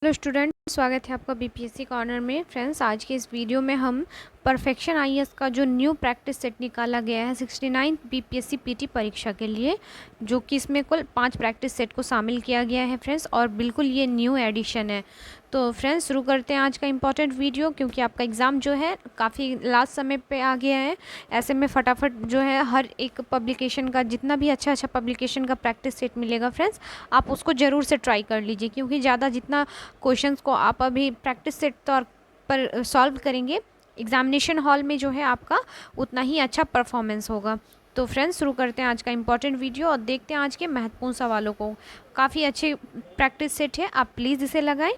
Hello student, स्वागत है आपका बीपीएससी कॉर्नर में। फ्रेंड्स, आज के इस वीडियो में हम परफेक्शन आईएएस का जो न्यू प्रैक्टिस सेट निकाला गया है 69 बीपीएससी पीटी परीक्षा के लिए, जो कि इसमें कुल 5 प्रैक्टिस सेट को शामिल किया गया है फ्रेंड्स, और बिल्कुल ये न्यू एडिशन है। तो फ्रेंड्स, शुरू करते हैं आज का इम्पॉर्टेंट वीडियो, क्योंकि आपका एग्ज़ाम जो है काफ़ी लास्ट समय पे आ गया है। ऐसे में फटाफट जो है हर एक पब्लिकेशन का, जितना भी अच्छा पब्लिकेशन का प्रैक्टिस सेट मिलेगा फ्रेंड्स, आप उसको ज़रूर से ट्राई कर लीजिए, क्योंकि ज़्यादा जितना क्वेश्चंस को आप अभी प्रैक्टिस सेट तौर पर सॉल्व करेंगे, एग्जामिनेशन हॉल में जो है आपका उतना ही अच्छा परफॉर्मेंस होगा। तो फ्रेंड्स, शुरू करते हैं आज का इम्पॉर्टेंट वीडियो और देखते हैं आज के महत्वपूर्ण सवालों को। काफ़ी अच्छे प्रैक्टिस सेट है, आप प्लीज़ इसे लगाएं।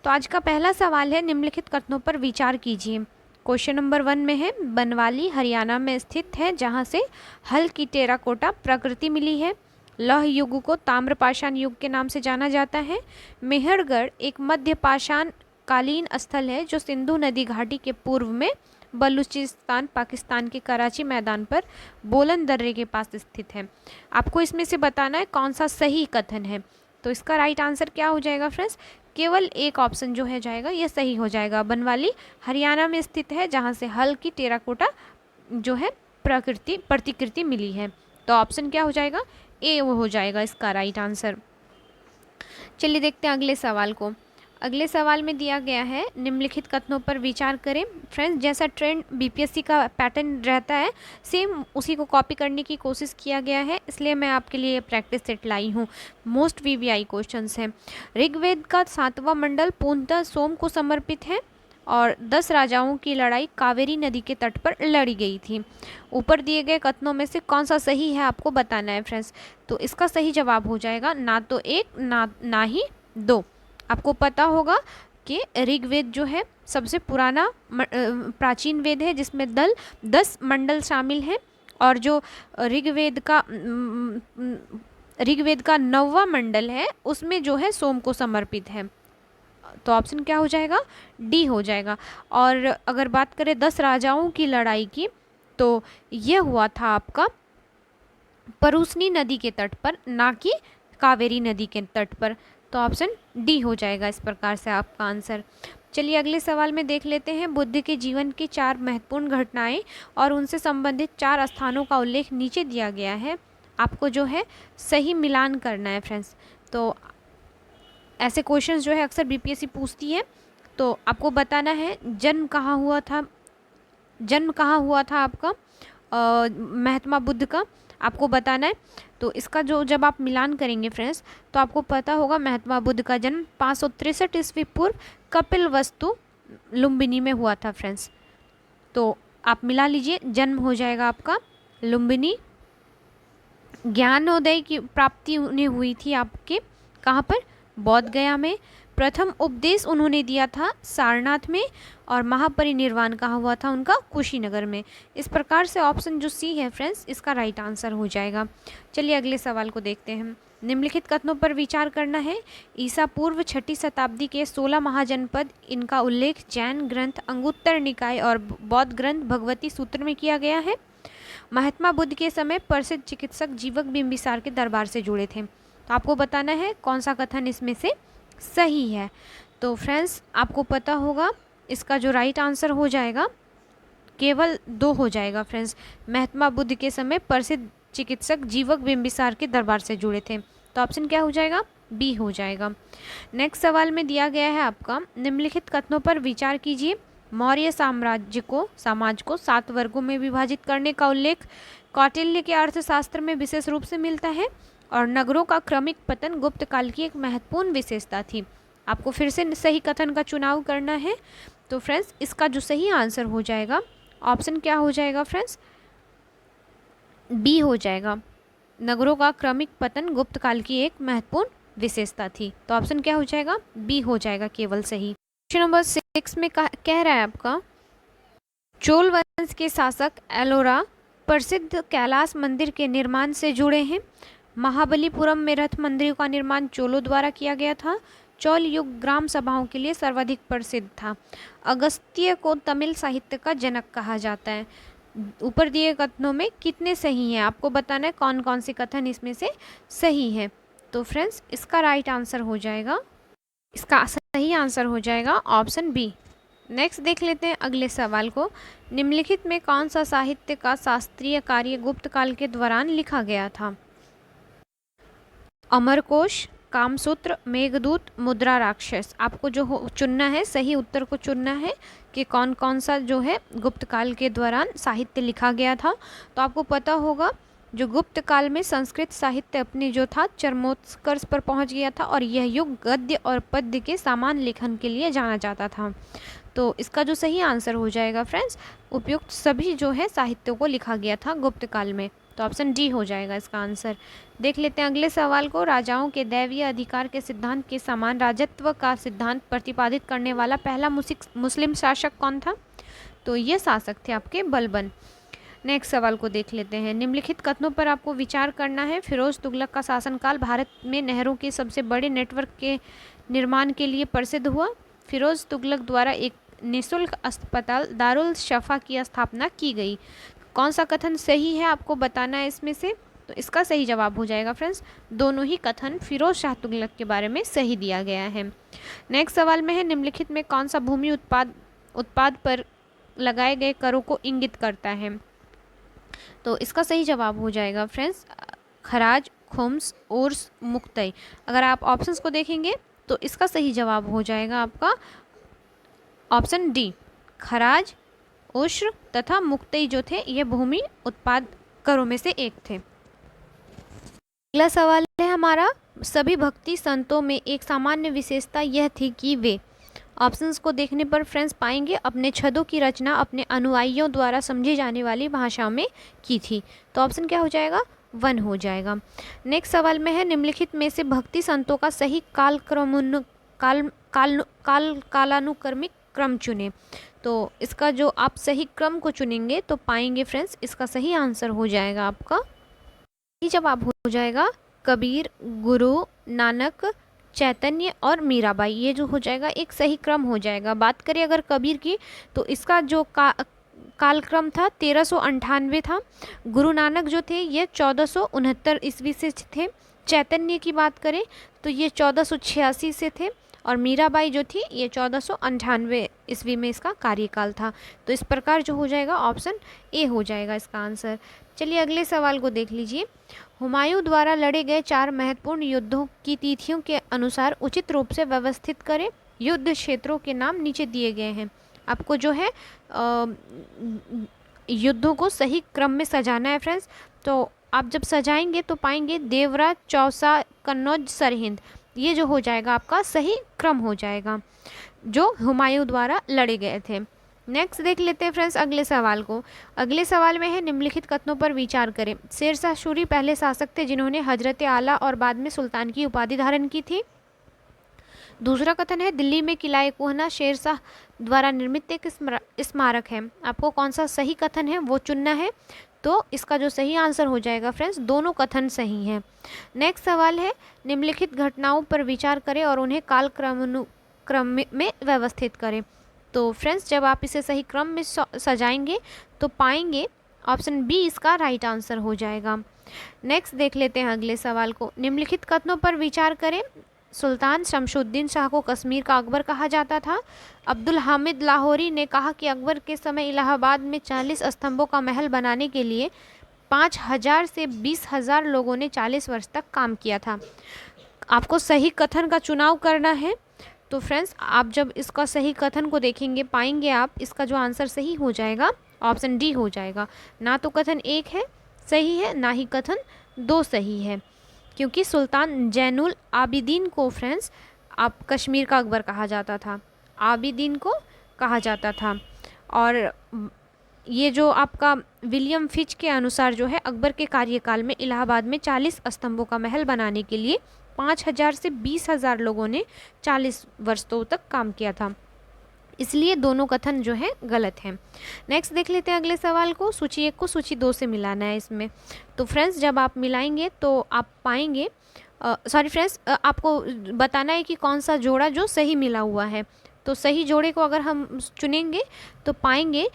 तो आज का पहला सवाल है, निम्नलिखित कथनों पर विचार कीजिए। क्वेश्चन नंबर 1 में है, बनवाली हरियाणा में स्थित है, जहाँ से हल की टेराकोटा प्रकृति मिली है। लौह युग को ताम्रपाषाण युग के नाम से जाना जाता है। मेहरगढ़ एक मध्य पाषाण कालीन स्थल है, जो सिंधु नदी घाटी के पूर्व में बलूचिस्तान पाकिस्तान के कराची मैदान पर बोलन दर्रे के पास स्थित है। आपको इसमें से बताना है कौन सा सही कथन है। तो इसका राइट आंसर क्या हो जाएगा फ्रेंड्स? केवल एक ऑप्शन जो है जाएगा, यह सही हो जाएगा। बनवाली हरियाणा में स्थित है, जहाँ से हल की टेराकोटा जो है प्रतिकृति मिली है। तो ऑप्शन क्या हो जाएगा? ए वो हो जाएगा इसका राइट आंसर। चलिए देखते हैं अगले सवाल को। अगले सवाल में दिया गया है, निम्नलिखित कथनों पर विचार करें। फ्रेंड्स, जैसा ट्रेंड बीपीएससी का पैटर्न रहता है, सेम उसी को कॉपी करने की कोशिश किया गया है, इसलिए मैं आपके लिए प्रैक्टिस सेट लाई हूँ। मोस्ट वीवीआई क्वेश्चंस हैं। ऋग्वेद का 7वां मंडल पूर्णतः सोम को समर्पित है, और 10 राजाओं की लड़ाई कावेरी नदी के तट पर लड़ी गई थी। ऊपर दिए गए कथनों में से कौन सा सही है, आपको बताना है फ्रेंड्स। तो इसका सही जवाब हो जाएगा ना तो 1 ना ही 2। आपको पता होगा कि ऋग्वेद जो है सबसे पुराना प्राचीन वेद है, जिसमें 10 मंडल शामिल हैं, और जो ऋग्वेद का 9वां मंडल है, उसमें जो है सोम को समर्पित है। तो ऑप्शन क्या हो जाएगा? डी हो जाएगा। और अगर बात करें 10 राजाओं की लड़ाई की, तो यह हुआ था आपका परूसनी नदी के तट पर, ना कि कावेरी नदी के तट पर। तो ऑप्शन डी हो जाएगा इस प्रकार से आपका आंसर। चलिए अगले सवाल में देख लेते हैं। बुद्ध के जीवन की 4 महत्वपूर्ण घटनाएं और उनसे संबंधित 4 स्थानों का उल्लेख नीचे दिया गया है। आपको जो है सही मिलान करना है फ्रेंड्स। तो ऐसे क्वेश्चंस जो है अक्सर बीपीएससी पूछती है, तो आपको बताना है जन्म कहाँ हुआ था आपका महात्मा बुद्ध का, आपको बताना है। तो इसका जो जब आप मिलान करेंगे फ्रेंड्स, तो आपको पता होगा महात्मा बुद्ध का जन्म 563 ईस्वी पूर्व कपिलवस्तु लुम्बिनी में हुआ था फ्रेंड्स। तो आप मिला लीजिए, जन्म हो जाएगा आपका लुम्बिनी। ज्ञानोदय की प्राप्ति उन्हें हुई थी आपके कहाँ पर? बौद्ध गया में। प्रथम उपदेश उन्होंने दिया था सारनाथ में, और महापरिनिर्वाण कहाँ हुआ था उनका? कुशीनगर में। इस प्रकार से ऑप्शन जो सी है फ्रेंड्स, इसका राइट आंसर हो जाएगा। चलिए अगले सवाल को देखते हैं। निम्नलिखित कथनों पर विचार करना है। ईसा पूर्व 6ठी शताब्दी के 16 महाजनपद, इनका उल्लेख जैन ग्रंथ अंगुत्तर निकाय और बौद्ध ग्रंथ भगवती सूत्र में किया गया है। महात्मा बुद्ध के समय प्रसिद्ध चिकित्सक जीवक बिंबिसार के दरबार से जुड़े थे। तो आपको बताना है कौन सा कथन इसमें से सही है। तो फ्रेंड्स, आपको पता होगा इसका जो राइट आंसर हो जाएगा केवल 2 हो जाएगा फ्रेंड्स। महात्मा बुद्ध के समय प्रसिद्ध चिकित्सक जीवक बिंबिसार के दरबार से जुड़े थे। तो ऑप्शन क्या हो जाएगा? बी हो जाएगा। नेक्स्ट सवाल में दिया गया है आपका, निम्नलिखित कथनों पर विचार कीजिए। मौर्य समाज को 7 वर्गों में विभाजित करने का उल्लेख कौटिल्य के अर्थशास्त्र में विशेष रूप से मिलता है, और नगरों का क्रमिक पतन गुप्त काल की एक महत्वपूर्ण विशेषता थी। आपको फिर से सही कथन का चुनाव करना है। तो फ्रेंड्स, इसका जो सही आंसर हो जाएगा, ऑप्शन क्या हो जाएगा फ्रेंड्स? बी हो जाएगा। नगरों का क्रमिक पतन गुप्त काल की एक महत्वपूर्ण विशेषता थी। तो ऑप्शन क्या हो जाएगा? बी हो जाएगा केवल सही। क्वेश्चन नंबर 6 में कह रहा है आपका, चोल वंश के शासक एलोरा प्रसिद्ध कैलाश मंदिर के निर्माण से जुड़े हैं। महाबलीपुरम में रथ मंदिर का निर्माण चोलों द्वारा किया गया था। चोल युग ग्राम सभाओं के लिए सर्वाधिक प्रसिद्ध था। अगस्त्य को तमिल साहित्य का जनक कहा जाता है। ऊपर दिए कथनों में कितने सही हैं, आपको बताना है कौन कौन से कथन इसमें से सही है। तो फ्रेंड्स, इसका राइट आंसर हो जाएगा, इसका सही आंसर हो जाएगा ऑप्शन बी। नेक्स्ट देख लेते हैं अगले सवाल को। निम्नलिखित में कौन सा साहित्य का शास्त्रीय कार्य गुप्त काल के दौरान लिखा गया था? अमरकोश, कामसूत्र, मेघदूत, मुद्रा राक्षस। आपको जो चुनना है, सही उत्तर को चुनना है कि कौन कौन सा जो है गुप्त काल के दौरान साहित्य लिखा गया था। तो आपको पता होगा जो गुप्त काल में संस्कृत साहित्य अपने जो था चरमोत्कर्ष पर पहुंच गया था और यह युग गद्य और पद्य के समान लेखन के लिए जाना जाता था। तो इसका जो सही आंसर हो जाएगा फ्रेंड्स, उपयुक्त सभी जो है साहित्यों को लिखा गया था गुप्त काल में। तो ऑप्शन डी हो जाएगा इसका आंसर। देख लेते हैं अगले सवाल को। राजाओं के दैवीय अधिकार के सिद्धांत के समान राजत्व का सिद्धांत प्रतिपादित करने वाला पहला मुस्लिम शासक कौन था? तो ये शासक थे आपके बलबन। नेक्स्ट सवाल को देख लेते हैं। निम्नलिखित कथनों पर आपको विचार करना है। फिरोज तुगलक का शासनकाल भारत में नहरों के सबसे बड़े नेटवर्क के निर्माण के लिए प्रसिद्ध हुआ। फिरोज तुगलक द्वारा एक निःशुल्क अस्पताल दारुल शफा की स्थापना की गई। कौन सा कथन सही है आपको बताना है इसमें से। तो इसका सही जवाब हो जाएगा फ्रेंड्स, दोनों ही कथन फिरोज शाह तुगलक के बारे में सही दिया गया है। नेक्स्ट सवाल में है, निम्नलिखित में कौन सा भूमि उत्पाद पर लगाए गए करों को इंगित करता है? तो इसका सही जवाब हो जाएगा फ्रेंड्स, खराज, खुम्स, उर्स, मुक्तई। अगर आप ऑप्शंस को देखेंगे तो इसका सही जवाब हो जाएगा आपका ऑप्शन डी, खराज, उश्र तथा मुक्तई जो थे ये भूमि उत्पाद करों में से एक थे। अगला सवाल है हमारा, सभी भक्ति संतों में एक सामान्य विशेषता यह थी कि वे, ऑप्शंस को देखने पर फ्रेंड्स पाएंगे, अपने छंदों की रचना अपने अनुयायियों द्वारा समझी जाने वाली भाषा में की थी। तो ऑप्शन क्या हो जाएगा? 1 हो जाएगा। नेक्स्ट सवाल में है, निम्नलिखित में से भक्ति संतों का सही कालानुक्रमिक क्रम चुने। तो इसका जो आप सही क्रम को चुनेंगे तो पाएंगे फ्रेंड्स, इसका सही आंसर हो जाएगा आपका, सही जवाब हो जाएगा कबीर, गुरु नानक, चैतन्य और मीराबाई। ये जो हो जाएगा एक सही क्रम हो जाएगा। बात करें अगर कबीर की तो इसका जो कालक्रम था 1398 था। गुरु नानक जो थे ये 1469 ईस्वी से थे। चैतन्य की बात करें तो ये 1486 से थे और मीराबाई जो थी ये 1498 ईस्वी में इसका कार्यकाल था। तो इस प्रकार जो हो जाएगा ऑप्शन ए हो जाएगा इसका आंसर। चलिए अगले सवाल को देख लीजिए। हुमायूं द्वारा लड़े गए 4 महत्वपूर्ण युद्धों की तिथियों के अनुसार उचित रूप से व्यवस्थित करें। युद्ध क्षेत्रों के नाम नीचे दिए गए हैं। आपको जो है युद्धों को सही क्रम में सजाना है फ्रेंड्स। तो आप जब सजाएंगे तो पाएंगे देवरा, चौसा, कन्नौज, सरहिंद। ये जो हो जाएगा आपका सही क्रम हो जाएगा जो हुमायूं द्वारा लड़े गए थे। नेक्स्ट देख लेते हैं फ्रेंड्स अगले सवाल को। अगले सवाल में है, निम्नलिखित कथनों पर विचार करें। शेरशाह सूरी पहले शासक थे जिन्होंने हजरत आला और बाद में सुल्तान की उपाधि धारण की थी। दूसरा कथन है, दिल्ली में किला कोहना शेरशाह द्वारा निर्मित एक स्मारक है। आपको कौन सा सही कथन है वो चुनना है। तो इसका जो सही आंसर हो जाएगा फ्रेंड्स, दोनों कथन सही हैं। नेक्स्ट सवाल है, निम्नलिखित घटनाओं पर विचार करें और उन्हें कालक्रम में व्यवस्थित करें। तो फ्रेंड्स जब आप इसे सही क्रम में सजाएंगे तो पाएंगे ऑप्शन बी इसका राइट आंसर हो जाएगा। नेक्स्ट देख लेते हैं अगले सवाल को। निम्नलिखित कथनों पर विचार करें। सुल्तान शमशुद्दीन शाह को कश्मीर का अकबर कहा जाता था। अब्दुल हामिद लाहौरी ने कहा कि अकबर के समय इलाहाबाद में 40 स्तंभों का महल बनाने के लिए 5000 से 20,000 लोगों ने 40 वर्ष तक काम किया था। आपको सही कथन का चुनाव करना है। तो फ्रेंड्स आप जब इसका सही कथन को देखेंगे पाएंगे आप इसका जो आंसर सही हो जाएगा ऑप्शन डी हो जाएगा। ना तो कथन 1 है सही है, ना ही कथन 2 सही है, क्योंकि सुल्तान जैनुल आबिदीन को फ्रेंड्स आप कश्मीर का अकबर कहा जाता था, आबिदीन को कहा जाता था। और ये जो आपका विलियम फिच के अनुसार जो है अकबर के कार्यकाल में इलाहाबाद में 40 स्तंभों का महल बनाने के लिए 5000 से 20,000 लोगों ने 40 वर्षों तक काम किया था। इसलिए दोनों कथन जो है गलत हैं। नेक्स्ट देख लेते हैं अगले सवाल को। सूची 1 को सूची 2 से मिलाना है इसमें। तो फ्रेंड्स जब आप मिलाएंगे तो आप पाएंगे आपको बताना है कि कौन सा जोड़ा जो सही मिला हुआ है। तो सही जोड़े को अगर हम चुनेंगे तो पाएंगे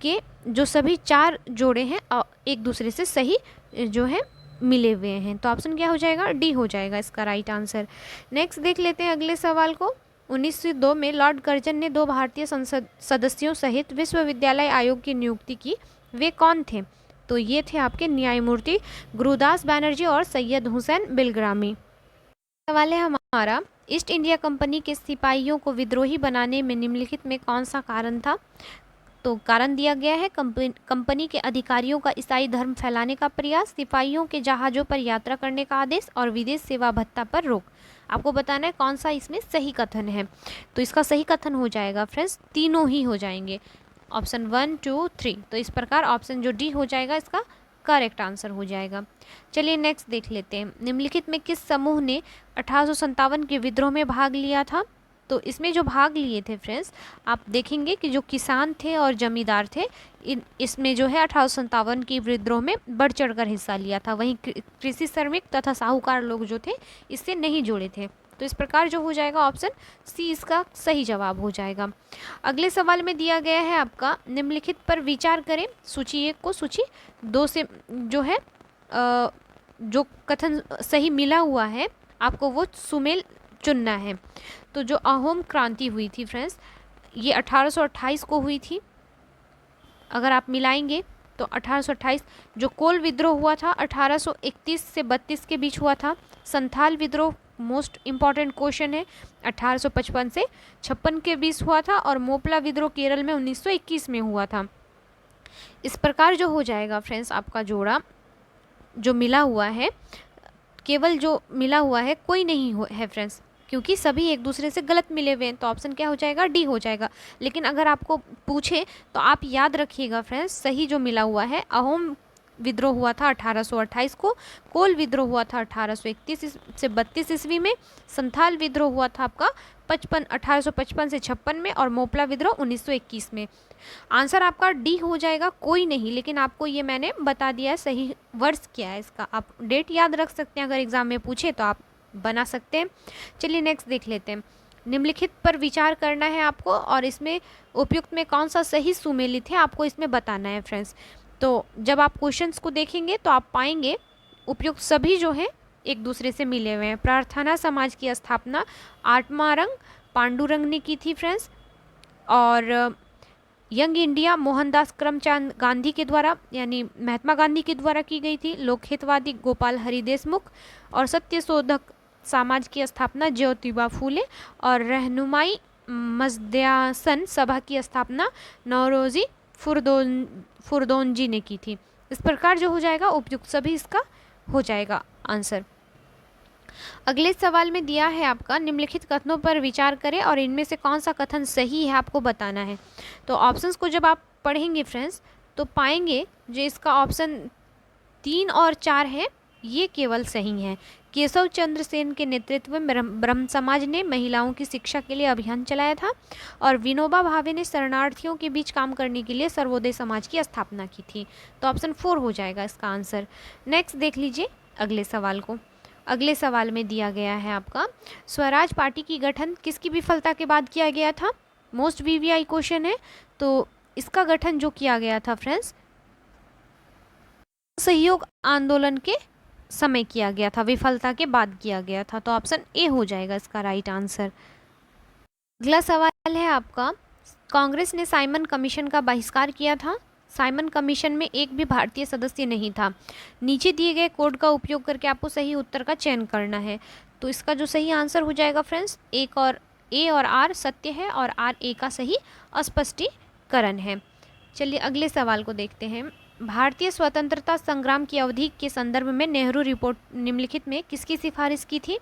कि जो सभी 4 जोड़े हैं एक दूसरे से सही जो है मिले हुए हैं। तो ऑप्शन क्या हो जाएगा? डी हो जाएगा इसका राइट आंसर। नेक्स्ट देख लेते हैं अगले सवाल को। 1902 में लॉर्ड कर्जन ने 2 भारतीय संसद सदस्यों सहित विश्वविद्यालय आयोग की नियुक्ति की। वे कौन थे? तो ये थे आपके न्यायमूर्ति गुरुदास बनर्जी और सैयद हुसैन बिलग्रामी। सवाल है हमारा, ईस्ट इंडिया कंपनी के सिपाहियों को विद्रोही बनाने में निम्नलिखित में कौन सा कारण था? तो कारण दिया गया है कंपनी के अधिकारियों का ईसाई धर्म फैलाने का प्रयास, सिपाहियों के जहाज़ों पर यात्रा करने का आदेश और विदेश सेवा भत्ता पर रोक। आपको बताना है कौन सा इसमें सही कथन है। तो इसका सही कथन हो जाएगा फ्रेंड्स, तीनों ही हो जाएंगे, ऑप्शन 1, 2, 3। तो इस प्रकार ऑप्शन जो डी हो जाएगा इसका करेक्ट आंसर हो जाएगा। चलिए नेक्स्ट देख लेते हैं, निम्नलिखित में किस समूह ने 1857 के विद्रोह में भाग लिया था? तो इसमें जो भाग लिए थे फ्रेंड्स, आप देखेंगे कि जो किसान थे और जमींदार थे, इसमें जो है 1857 की विद्रोह में बढ़ चढ़कर हिस्सा लिया था। वहीं कृषि श्रमिक तथा साहूकार लोग जो थे इससे नहीं जुड़े थे। तो इस प्रकार जो हो जाएगा ऑप्शन सी इसका सही जवाब हो जाएगा। अगले सवाल में दिया गया है आपका, निम्नलिखित पर विचार करें। सूची 1 को सूची 2 से जो है जो कथन सही मिला हुआ है आपको वो सुमेल चुनना है। तो जो अहोम क्रांति हुई थी फ्रेंड्स, ये 1828 को हुई थी। अगर आप मिलाएंगे तो 1828, जो कोल विद्रोह हुआ था 1831 से 32 के बीच हुआ था। संथाल विद्रोह मोस्ट इम्पॉर्टेंट क्वेश्चन है, 1855 से 56 के बीच हुआ था। और मोपला विद्रोह केरल में 1921 में हुआ था। इस प्रकार जो हो जाएगा फ्रेंड्स आपका जोड़ा जो मिला हुआ है, केवल जो मिला हुआ है कोई नहीं है फ्रेंड्स, क्योंकि सभी एक दूसरे से गलत मिले हुए हैं। तो ऑप्शन क्या हो जाएगा? डी हो जाएगा। लेकिन अगर आपको पूछे तो आप याद रखिएगा फ्रेंड्स, सही जो मिला हुआ है, अहोम विद्रोह हुआ था 1828 को, कोल विद्रोह हुआ था 1831 से 32 ईस्वी में, संथाल विद्रोह हुआ था आपका 1855 से 56 में, और मोपला विद्रोह 1921 में। आंसर आपका डी हो जाएगा, कोई नहीं। लेकिन आपको ये मैंने बता दिया है सही वर्ष क्या है इसका। आप डेट याद रख सकते हैं, अगर एग्जाम में पूछे तो आप बना सकते हैं। चलिए नेक्स्ट देख लेते हैं, निम्नलिखित पर विचार करना है आपको, और इसमें उपयुक्त में कौन सा सही सुमेलित है आपको इसमें बताना है फ्रेंड्स। तो जब आप क्वेश्चंस को देखेंगे तो आप पाएंगे उपयुक्त सभी जो है एक दूसरे से मिले हुए हैं। प्रार्थना समाज की स्थापना आत्मारंग पांडुरंग ने की थी फ्रेंड्स, और यंग इंडिया मोहनदास करमचंद गांधी के द्वारा यानी महात्मा गांधी के द्वारा की गई थी। लोकहितवादी गोपाल हरि देशमुख, और सत्य शोधक समाज की स्थापना ज्योतिबा फूले, और रहनुमाई मजद्यासन सभा की स्थापना नौरोजी फुरदोनजी ने की थी। इस प्रकार जो हो जाएगा उपयुक्त सभी इसका हो जाएगा आंसर। अगले सवाल में दिया है आपका, निम्नलिखित कथनों पर विचार करें और इनमें से कौन सा कथन सही है आपको बताना है। तो ऑप्शंस को जब आप पढ़ेंगे फ्रेंड्स तो पाएंगे जो इसका ऑप्शन 3 और 4 है ये केवल सही है। केशव चंद्र सेन के नेतृत्व में ब्रह्म समाज ने महिलाओं की शिक्षा के लिए अभियान चलाया था, और विनोबा भावे ने शरणार्थियों के बीच काम करने के लिए सर्वोदय समाज की स्थापना की थी। तो ऑप्शन 4 हो जाएगा इसका आंसर। नेक्स्ट देख लीजिए अगले सवाल को। अगले सवाल में दिया गया है आपका, स्वराज पार्टी की गठन किसकी विफलता के बाद किया गया था? मोस्ट वीवीआई क्वेश्चन है। तो इसका गठन जो किया गया था फ्रेंड्स, सहयोग आंदोलन के समय किया गया था, विफलता के बाद किया गया था। तो ऑप्शन ए हो जाएगा इसका राइट आंसर। अगला सवाल है आपका, कांग्रेस ने साइमन कमीशन का बहिष्कार किया था। साइमन कमीशन में एक भी भारतीय सदस्य नहीं था। नीचे दिए गए कोड का उपयोग करके आपको सही उत्तर का चयन करना है। तो इसका जो सही आंसर हो जाएगा फ्रेंड्स, एक और ए और आर सत्य है, और आर ए का सही स्पष्टीकरण है। चलिए अगले सवाल को देखते हैं। भारतीय स्वतंत्रता संग्राम की अवधि के संदर्भ में नेहरू रिपोर्ट निम्नलिखित में किसकी सिफारिश की थी?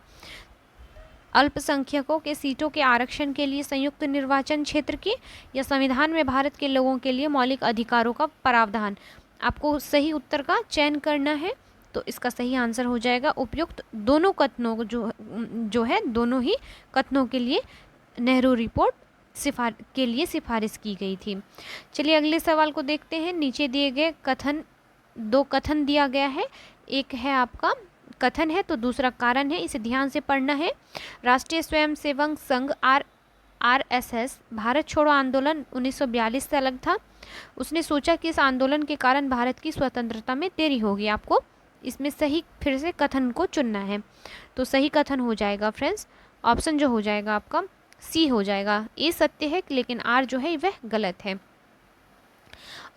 अल्पसंख्यकों के सीटों के आरक्षण के लिए संयुक्त निर्वाचन क्षेत्र की, या संविधान में भारत के लोगों के लिए मौलिक अधिकारों का प्रावधान? आपको सही उत्तर का चयन करना है। तो इसका सही आंसर हो जाएगा उपयुक्त दोनों कथनों जो है दोनों ही कथनों के लिए नेहरू रिपोर्ट के लिए सिफारिश की गई थी। चलिए अगले सवाल को देखते हैं। नीचे दिए गए कथन, 2 कथन दिया गया है, एक है आपका कथन है तो दूसरा कारण है, इसे ध्यान से पढ़ना है। राष्ट्रीय स्वयंसेवक संघ RSS भारत छोड़ो आंदोलन 1942 से अलग था। उसने सोचा कि इस आंदोलन के कारण भारत की स्वतंत्रता में देरी होगी। आपको इसमें सही फिर से कथन को चुनना है। तो सही कथन हो जाएगा फ्रेंड्स, ऑप्शन जो हो जाएगा आपका सी हो जाएगा। ए सत्य है लेकिन आर जो है वह गलत है।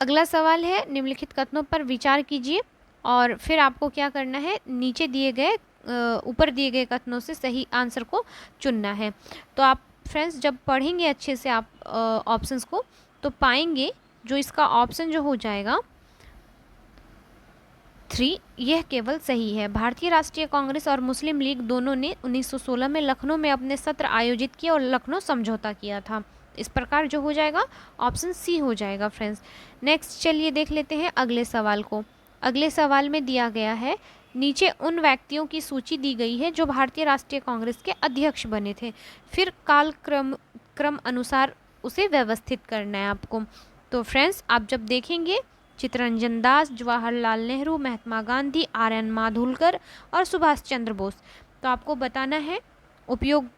अगला सवाल है, निम्नलिखित कथनों पर विचार कीजिए और फिर आपको क्या करना है, नीचे दिए गए ऊपर दिए गए कथनों से सही आंसर को चुनना है। तो आप फ्रेंड्स जब पढ़ेंगे अच्छे से आप ऑप्शंस को तो पाएंगे जो इसका ऑप्शन जो हो जाएगा 3 यह केवल सही है। भारतीय राष्ट्रीय कांग्रेस और मुस्लिम लीग दोनों ने 1916 में लखनऊ में अपने सत्र आयोजित किए और लखनऊ समझौता किया था। इस प्रकार जो हो जाएगा ऑप्शन सी हो जाएगा फ्रेंड्स। नेक्स्ट चलिए देख लेते हैं अगले सवाल को। अगले सवाल में दिया गया है, नीचे उन व्यक्तियों की सूची दी गई है जो भारतीय राष्ट्रीय कांग्रेस के अध्यक्ष बने थे, फिर काल क्रम अनुसार उसे व्यवस्थित करना है आपको। तो फ्रेंड्स आप जब देखेंगे चित्तरंजन दास, जवाहरलाल नेहरू, महात्मा गांधी, आर.एन. मालुलकर और सुभाष चंद्र बोस। तो आपको बताना है उपयोग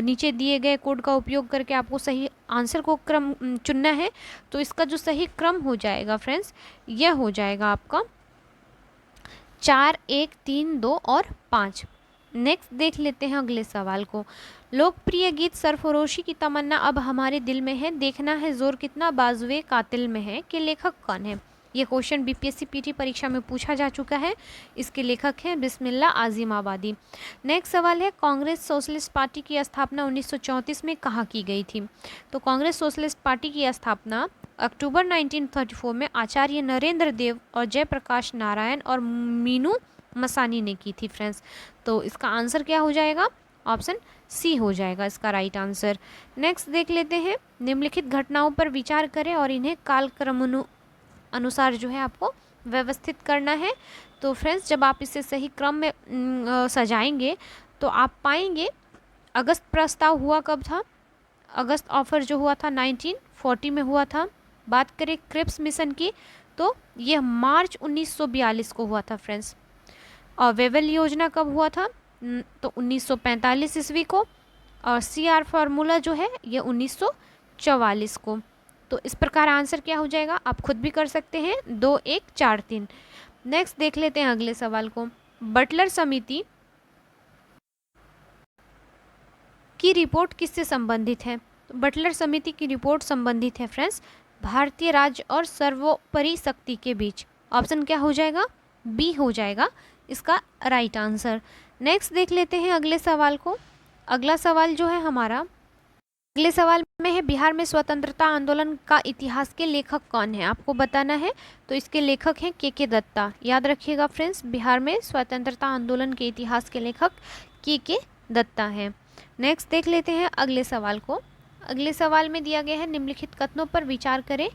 नीचे दिए गए कोड का उपयोग करके आपको सही आंसर को क्रम चुनना है। तो इसका जो सही क्रम हो जाएगा फ्रेंड्स यह हो जाएगा आपका 4, 1, 3, 2 और 5। नेक्स्ट देख लेते हैं अगले सवाल को। लोकप्रिय गीत सरफरोशी की तमन्ना अब हमारे दिल में है, देखना है जोर कितना बाजुए कातिल में है के लेखक कौन है। ये क्वेश्चन बीपीएससी पीटी परीक्षा में पूछा जा चुका है। इसके लेखक हैं बिस्मिल्लाह आजिम आबादी। नेक्स्ट सवाल है, कांग्रेस सोशलिस्ट पार्टी की स्थापना 1934 में कहाँ की गई थी। तो कांग्रेस सोशलिस्ट पार्टी की स्थापना अक्टूबर 1934 में आचार्य नरेंद्र देव और जयप्रकाश नारायण और मीनू मसानी ने की थी फ्रेंड्स। तो इसका आंसर क्या हो जाएगा, ऑप्शन सी हो जाएगा इसका राइट आंसर। नेक्स्ट देख लेते हैं, निम्नलिखित घटनाओं पर विचार करें और इन्हें कालक्रम अनुसार जो है आपको व्यवस्थित करना है। तो फ्रेंड्स जब आप इसे सही क्रम में सजाएंगे तो आप पाएंगे अगस्त प्रस्ताव हुआ कब था। अगस्त ऑफर जो हुआ था 1940 में हुआ था। बात करें क्रिप्स मिशन की तो यह मार्च 1942 को हुआ था फ्रेंड्स। और वेवेल योजना कब हुआ था, तो 1945 ईस्वी को। और CR फार्मूला जो है ये 1944 को। तो इस प्रकार आंसर क्या हो जाएगा, आप खुद भी कर सकते हैं 2, 1, 4, 3। नेक्स्ट देख लेते हैं अगले सवाल को। बटलर समिति की रिपोर्ट किससे संबंधित है। तो बटलर समिति की रिपोर्ट संबंधित है फ्रेंड्स भारतीय राज्य और सर्वोपरि शक्ति के बीच। ऑप्शन क्या हो जाएगा, बी हो जाएगा इसका राइट आंसर। नेक्स्ट देख लेते हैं अगले सवाल को। अगला सवाल जो है हमारा, अगले सवाल में है, बिहार में स्वतंत्रता आंदोलन का इतिहास के लेखक कौन है, आपको बताना है। तो इसके लेखक हैं के दत्ता। याद रखिएगा फ्रेंड्स, बिहार में स्वतंत्रता आंदोलन के इतिहास के लेखक के दत्ता हैं। नेक्स्ट देख लेते हैं अगले सवाल को। अगले सवाल में दिया गया है, निम्नलिखित कथनों पर विचार करें।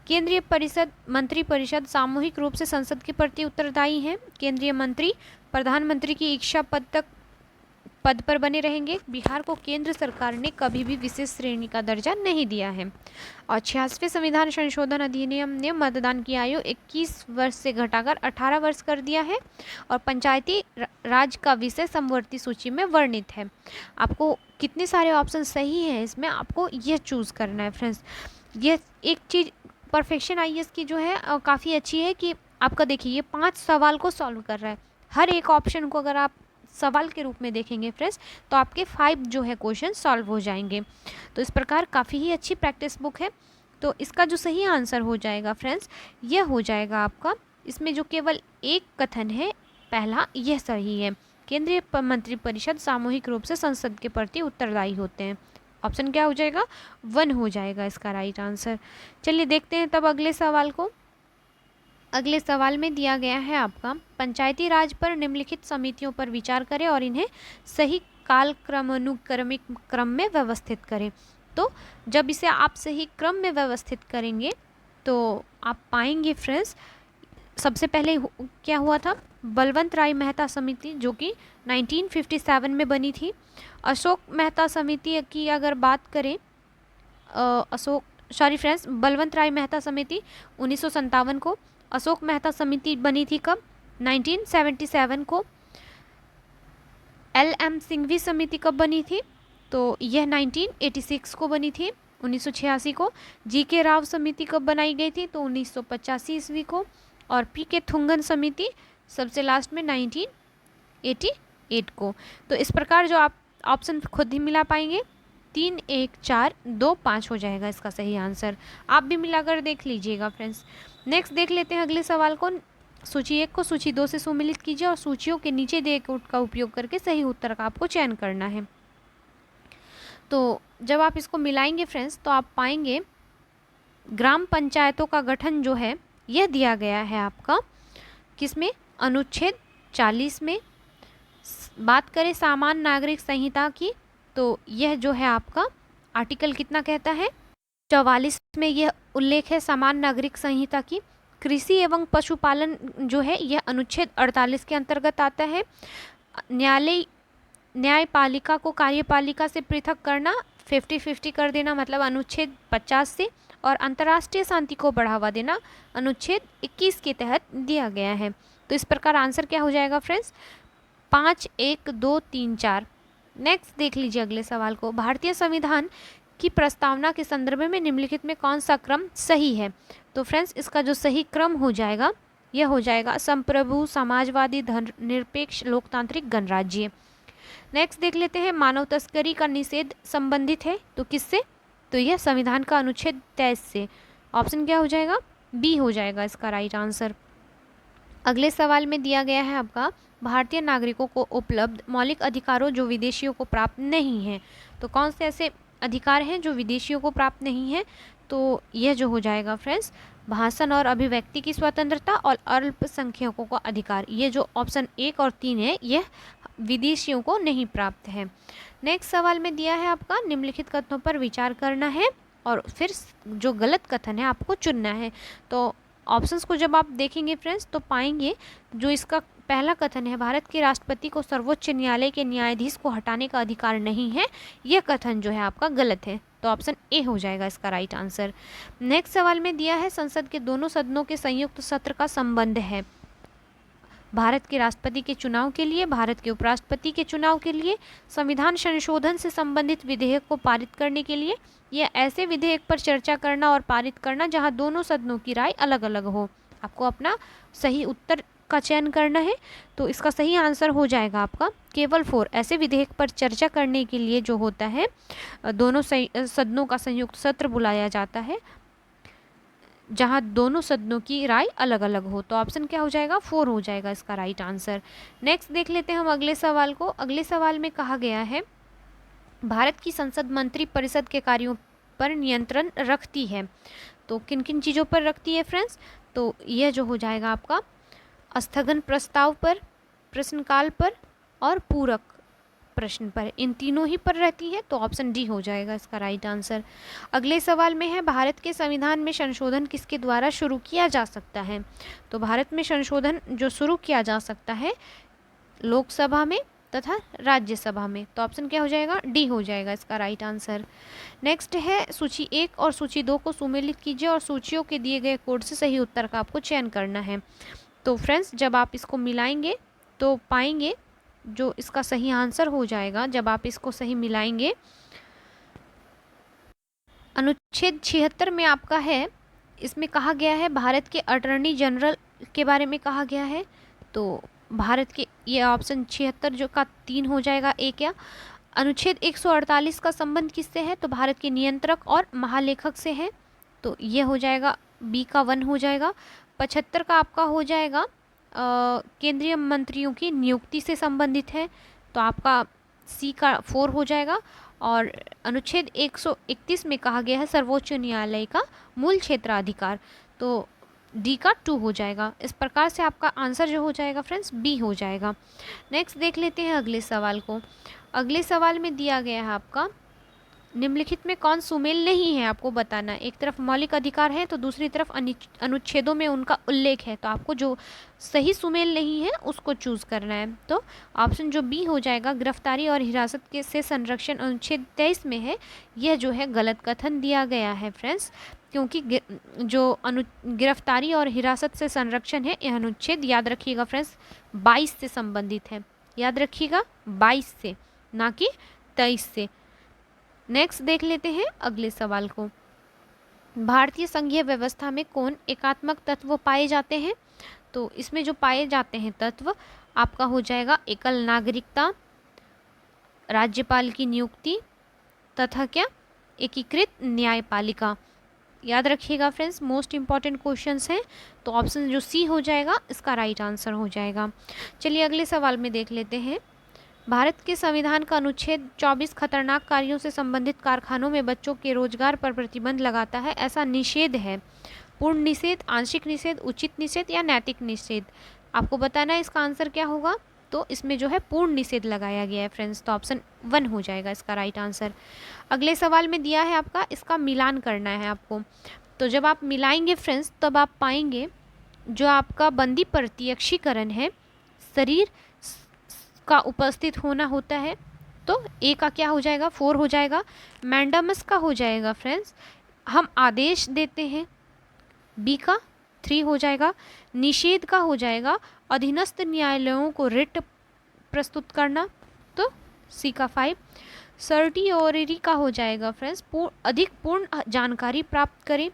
केंद्रीय परिषद मंत्रिपरिषद सामूहिक रूप से संसद के प्रति उत्तरदायी है। केंद्रीय मंत्री प्रधानमंत्री की इच्छा पद पर बने रहेंगे। बिहार को केंद्र सरकार ने कभी भी विशेष श्रेणी का दर्जा नहीं दिया है। और 86वें संविधान संशोधन अधिनियम ने मतदान की आयु 21 वर्ष से घटाकर 18 वर्ष कर दिया है। और पंचायती राज का विषय समवर्ती सूची में वर्णित है। आपको कितने सारे ऑप्शन सही हैं इसमें आपको यह चूज़ करना है फ्रेंड्स। ये एक चीज़ परफेक्शन आईएएस की जो है काफ़ी अच्छी है कि आपका देखिए ये 5 सवाल को सॉल्व कर रहा है। हर एक ऑप्शन को अगर आप सवाल के रूप में देखेंगे फ्रेंड्स तो आपके 5 जो है क्वेश्चन सॉल्व हो जाएंगे। तो इस प्रकार काफ़ी ही अच्छी प्रैक्टिस बुक है। तो इसका जो सही आंसर हो जाएगा फ्रेंड्स यह हो जाएगा आपका, इसमें जो केवल एक कथन है पहला यह सही है। केंद्रीय मंत्रिपरिषद सामूहिक रूप से संसद के प्रति उत्तरदायी होते हैं। ऑप्शन क्या हो जाएगा, 1 हो जाएगा इसका राइट आंसर। चलिए देखते हैं तब अगले सवाल को। अगले सवाल में दिया गया है आपका, पंचायती राज पर निम्नलिखित समितियों पर विचार करें और इन्हें सही कालक्रमानुक्रमिक क्रम में व्यवस्थित करें। तो जब इसे आप सही क्रम में व्यवस्थित करेंगे तो आप पाएंगे फ्रेंड्स सबसे पहले क्या हुआ था, बलवंत राय मेहता समिति जो कि 1957 में बनी थी। अशोक मेहता समिति की अगर बात करें बलवंत राय मेहता समिति 1957 को। अशोक मेहता समिति बनी थी कब, 1977 को। LM सिंघवी समिति कब बनी थी, तो यह 1986 को बनी थी, 1986 को। GK राव समिति कब बनाई गई थी, तो 1985 ईस्वी को। और PK थुंगन समिति सबसे लास्ट में 1988 को। तो इस प्रकार जो आप ऑप्शन खुद ही मिला पाएंगे 314225 हो जाएगा इसका सही आंसर। आप भी मिलाकर देख लीजिएगा फ्रेंड्स। नेक्स्ट देख लेते हैं अगले सवाल को। सूची 1 को सूची 2 से सुमेलित कीजिए और सूचियों के नीचे दिए कोड का उपयोग करके सही उत्तर का आपको चयन करना है। तो जब आप इसको मिलाएंगे फ्रेंड्स तो आप पाएंगे ग्राम पंचायतों का गठन जो है यह दिया गया है आपका किसमें, अनुच्छेद 40 में। बात करें सामान्य नागरिक संहिता की तो यह जो है आपका आर्टिकल कितना कहता है, 44 में यह उल्लेख है सामान्य नागरिक संहिता की। कृषि एवं पशुपालन जो है यह अनुच्छेद 48 के अंतर्गत आता है। न्यायपालिका को कार्यपालिका से पृथक करना 50-50 कर देना मतलब अनुच्छेद 50 से, और अंतर्राष्ट्रीय शांति को बढ़ावा देना अनुच्छेद 21 के तहत दिया गया है। तो इस प्रकार आंसर क्या हो जाएगा फ्रेंड्स, 5, 1, 2, 3, 4। नेक्स्ट देख लीजिए अगले सवाल को। भारतीय संविधान की प्रस्तावना के संदर्भ में निम्नलिखित में कौन सा क्रम सही है। तो फ्रेंड्स इसका जो सही क्रम हो जाएगा यह हो जाएगा संप्रभु, समाजवादी, धर्मनिरपेक्ष, लोकतांत्रिक, गणराज्य। नेक्स्ट देख लेते हैं मानव तस्करी का निषेध संबंधित है तो किससे, तो यह संविधान का अनुच्छेद 23 से। ऑप्शन क्या हो जाएगा, बी हो जाएगा इसका राइट आंसर। अगले सवाल में दिया गया है आपका भारतीय नागरिकों को उपलब्ध मौलिक अधिकारों जो विदेशियों को प्राप्त नहीं हैं। तो कौन से ऐसे अधिकार हैं जो विदेशियों को प्राप्त नहीं है, तो यह जो हो जाएगा फ्रेंड्स भाषण और अभिव्यक्ति की स्वतंत्रता और अल्पसंख्यकों का अधिकार। ये जो ऑप्शन 1 और 3 है यह विदेशियों को नहीं प्राप्त है। नेक्स्ट सवाल में दिया है आपका निम्नलिखित कथनों पर विचार करना है और फिर जो गलत कथन है आपको चुनना है। तो ऑप्शंस को जब आप देखेंगे फ्रेंड्स तो पाएंगे जो इसका पहला कथन है भारत के राष्ट्रपति को सर्वोच्च न्यायालय के न्यायाधीश को हटाने का अधिकार नहीं है, यह कथन जो है आपका गलत है। तो ऑप्शन ए हो जाएगा इसका राइट आंसर। नेक्स्ट सवाल में दिया है संसद के दोनों सदनों के संयुक्त सत्र का संबंध है भारत के राष्ट्रपति के चुनाव के लिए, भारत के उपराष्ट्रपति के चुनाव के लिए, संविधान संशोधन से संबंधित विधेयक को पारित करने के लिए, या ऐसे विधेयक पर चर्चा करना और पारित करना जहां दोनों सदनों की राय अलग अलग हो। आपको अपना सही उत्तर का चयन करना है। तो इसका सही आंसर हो जाएगा आपका केवल 4। ऐसे विधेयक पर चर्चा करने के लिए जो होता है दोनों सदनों का संयुक्त सत्र बुलाया जाता है जहां दोनों सदनों की राय अलग अलग हो। तो ऑप्शन क्या हो जाएगा, 4 हो जाएगा इसका राइट आंसर। नेक्स्ट देख लेते हैं हम अगले सवाल को। अगले सवाल में कहा गया है भारत की संसद मंत्री परिषद के कार्यों पर नियंत्रण रखती है। तो किन किन चीज़ों पर रखती है फ्रेंड्स, तो यह जो हो जाएगा आपका स्थगन प्रस्ताव पर, प्रश्नकाल पर और पूरक प्रश्न पर, इन तीनों ही पर रहती है। तो ऑप्शन डी हो जाएगा इसका राइट आंसर। अगले सवाल में है भारत के संविधान में संशोधन किसके द्वारा शुरू किया जा सकता है। तो भारत में संशोधन जो शुरू किया जा सकता है लोकसभा में तथा राज्यसभा में। तो ऑप्शन क्या हो जाएगा, डी हो जाएगा इसका राइट आंसर। नेक्स्ट है सूची 1 और सूची 2 को सुमेलित कीजिए और सूचियों के दिए गए कोड से सही उत्तर का आपको चयन करना है। तो फ्रेंड्स जब आप इसको मिलाएंगे तो पाएंगे जो इसका सही आंसर हो जाएगा, जब आप इसको सही मिलाएंगे, अनुच्छेद 76 में आपका है, इसमें कहा गया है भारत के अटॉर्नी जनरल के बारे में कहा गया है। तो भारत के ये ऑप्शन 76 जो का 3 हो जाएगा ए क्या। अनुच्छेद 148 का संबंध किससे है, तो भारत के नियंत्रक और महालेखक से है। तो ये हो जाएगा बी का 1 हो जाएगा। 75 का आपका हो जाएगा केंद्रीय मंत्रियों की नियुक्ति से संबंधित है। तो आपका सी का 4 हो जाएगा। और अनुच्छेद 131 में कहा गया है सर्वोच्च न्यायालय का मूल क्षेत्राधिकार। तो डी का 2 हो जाएगा। इस प्रकार से आपका आंसर जो हो जाएगा फ्रेंड्स बी हो जाएगा। नेक्स्ट देख लेते हैं अगले सवाल को। अगले सवाल में दिया गया है आपका निम्नलिखित में कौन सुमेल नहीं है, आपको बताना। एक तरफ मौलिक अधिकार है तो दूसरी तरफ अनुच्छेदों में उनका उल्लेख है। तो आपको जो सही सुमेल नहीं है उसको चूज़ करना है। तो ऑप्शन जो बी हो जाएगा गिरफ्तारी और हिरासत के से संरक्षण अनुच्छेद 23 में है, यह जो है गलत कथन दिया गया है फ्रेंड्स, क्योंकि जो गिरफ्तारी और हिरासत से संरक्षण है यह अनुच्छेद याद रखिएगा फ्रेंड्स 22 से संबंधित है। याद रखिएगा 22 से, ना कि 23 से। नेक्स्ट देख लेते हैं अगले सवाल को। भारतीय संघीय व्यवस्था में कौन एकात्मक तत्व पाए जाते हैं। तो इसमें जो पाए जाते हैं तत्व आपका हो जाएगा एकल नागरिकता, राज्यपाल की नियुक्ति, तथा क्या, एकीकृत न्यायपालिका। याद रखिएगा फ्रेंड्स, मोस्ट इंपॉर्टेंट क्वेश्चंस हैं, तो ऑप्शन जो सी हो जाएगा इसका राइट आंसर हो जाएगा। चलिए अगले सवाल में देख लेते हैं। भारत के संविधान का अनुच्छेद 24 खतरनाक कार्यों से संबंधित कारखानों में बच्चों के रोजगार पर प्रतिबंध लगाता है। ऐसा निषेध है पूर्ण निषेध, आंशिक निषेध, उचित निषेध या नैतिक निषेध? आपको बताना है इसका आंसर क्या होगा। तो इसमें जो है पूर्ण निषेध लगाया गया है फ्रेंड्स, तो ऑप्शन 1 हो जाएगा इसका राइट आंसर। अगले सवाल में दिया है आपका, इसका मिलान करना है आपको। तो जब आप मिलाएंगे फ्रेंड्स तब आप पाएंगे जो आपका बंदी प्रत्यक्षीकरण है, शरीर का उपस्थित होना होता है, तो ए का क्या हो जाएगा, 4 हो जाएगा। मैंडामस का हो जाएगा फ्रेंड्स, हम आदेश देते हैं, बी का 3 हो जाएगा। निषेध का हो जाएगा अधीनस्थ न्यायालयों को रिट प्रस्तुत करना, तो सी का 5। सर्टियोरी का हो जाएगा फ्रेंड्स, अधिक पूर्ण जानकारी प्राप्त करें,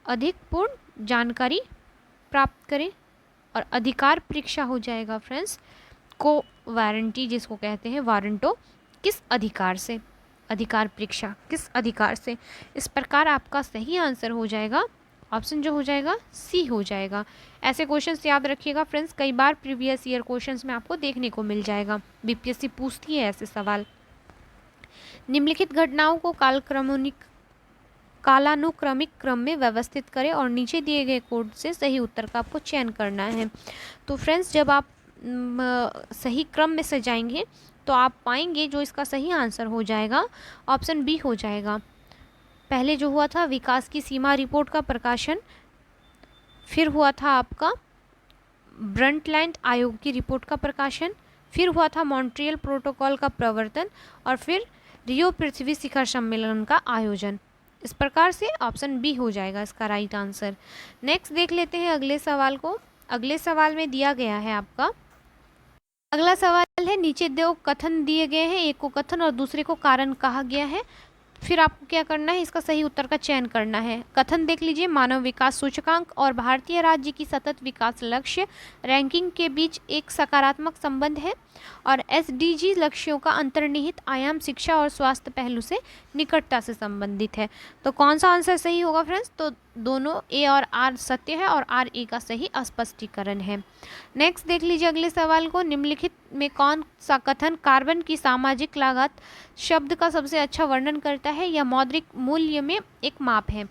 अधिक पूर्ण जानकारी प्राप्त करें। और अधिकार परीक्षा हो जाएगा फ्रेंड्स, को वारंटी जिसको कहते हैं, वारंटो, किस अधिकार से, अधिकार परीक्षा किस अधिकार से। इस प्रकार आपका सही आंसर हो जाएगा ऑप्शन जो हो जाएगा सी हो जाएगा। ऐसे क्वेश्चंस याद रखिएगा फ्रेंड्स, कई बार प्रीवियस ईयर क्वेश्चंस में आपको देखने को मिल जाएगा, बीपीएससी पूछती है ऐसे सवाल। निम्नलिखित घटनाओं को कालानुक्रमिक क्रम में व्यवस्थित करें और नीचे दिए गए कोड से सही उत्तर का आपको चयन करना है। तो फ्रेंड्स जब आप सही क्रम में सजाएंगे तो आप पाएंगे जो इसका सही आंसर हो जाएगा ऑप्शन बी हो जाएगा। पहले जो हुआ था विकास की सीमा रिपोर्ट का प्रकाशन, फिर हुआ था आपका ब्रंटलैंड आयोग की रिपोर्ट का प्रकाशन, फिर हुआ था मॉन्ट्रियल प्रोटोकॉल का प्रवर्तन और फिर रियो पृथ्वी शिखर सम्मेलन का आयोजन। इस प्रकार से ऑप्शन बी हो जाएगा इसका राइट आंसर। नेक्स्ट देख लेते हैं अगले सवाल को। अगले सवाल में दिया गया है आपका, अगला सवाल है नीचे दो कथन दिए गए हैं, एक को कथन और दूसरे को कारण कहा गया है। फिर आपको क्या करना है, इसका सही उत्तर का चयन करना है। कथन देख लीजिए, मानव विकास सूचकांक और भारतीय राज्य की सतत विकास लक्ष्य रैंकिंग के बीच एक सकारात्मक संबंध है और एसडीजी लक्ष्यों का अंतर्निहित आयाम शिक्षा और स्वास्थ्य पहलू से निकटता से संबंधित है। तो कौन सा आंसर सही होगा फ्रेंड्स, तो दोनों ए और आर सत्य है और आर ए का सही स्पष्टीकरण है। नेक्स्ट देख लीजिए अगले सवाल को, निम्नलिखित में कौन सा कथन कार्बन की सामाजिक लागत शब्द का सबसे अच्छा वर्णन करता है या मौद्रिक मूल्य में एक माप है।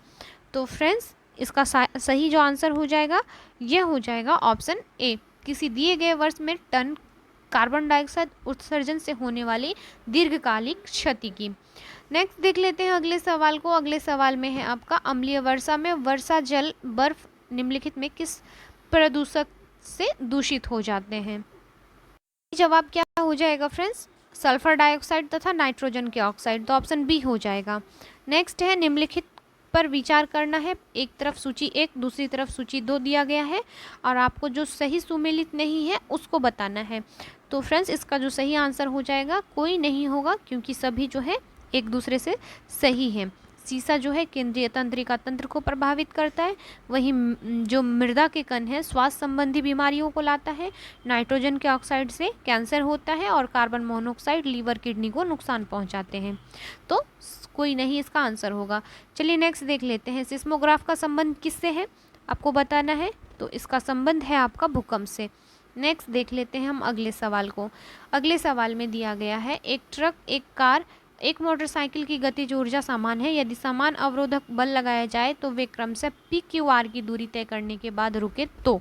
तो फ्रेंड्स इसका सही जो आंसर हो जाएगा यह हो जाएगा ऑप्शन ए, किसी दिए गए वर्ष में टन कार्बन डाइऑक्साइड उत्सर्जन से होने वाली दीर्घकालिक क्षति की। नेक्स्ट देख लेते हैं अगले सवाल को। अगले सवाल में है आपका, अम्लीय वर्षा में वर्षा जल बर्फ निम्नलिखित में किस प्रदूषक से दूषित हो जाते हैं। जवाब क्या हो जाएगा फ्रेंड्स, सल्फर डाइऑक्साइड तथा नाइट्रोजन के ऑक्साइड, तो ऑप्शन बी हो जाएगा। नेक्स्ट है निम्नलिखित पर विचार करना है, एक तरफ सूची 1 दूसरी तरफ सूची 2 दिया गया है और आपको जो सही सुमेलित नहीं है उसको बताना है। तो फ्रेंड्स इसका जो सही आंसर हो जाएगा कोई नहीं होगा, क्योंकि सभी जो है एक दूसरे से सही है। सीसा जो है केंद्रीय तंत्रिका तंत्र को प्रभावित करता है, वहीं जो मृदा के कण है स्वास्थ्य संबंधी बीमारियों को लाता है, नाइट्रोजन के ऑक्साइड से कैंसर होता है और कार्बन मोनोऑक्साइड लीवर किडनी को नुकसान पहुंचाते हैं। तो कोई नहीं इसका आंसर होगा। चलिए नेक्स्ट देख लेते हैं, सिस्मोग्राफ का संबंध किससे है आपको बताना है, तो इसका संबंध है आपका भूकंप से। नेक्स्ट देख लेते हैं हम अगले सवाल को। अगले सवाल में दिया गया है, एक ट्रक, एक कार, एक मोटरसाइकिल की गतिज ऊर्जा समान है, यदि समान अवरोधक बल लगाया जाए तो वे क्रमशः पी क्यू आर की दूरी तय करने के बाद रुके, तो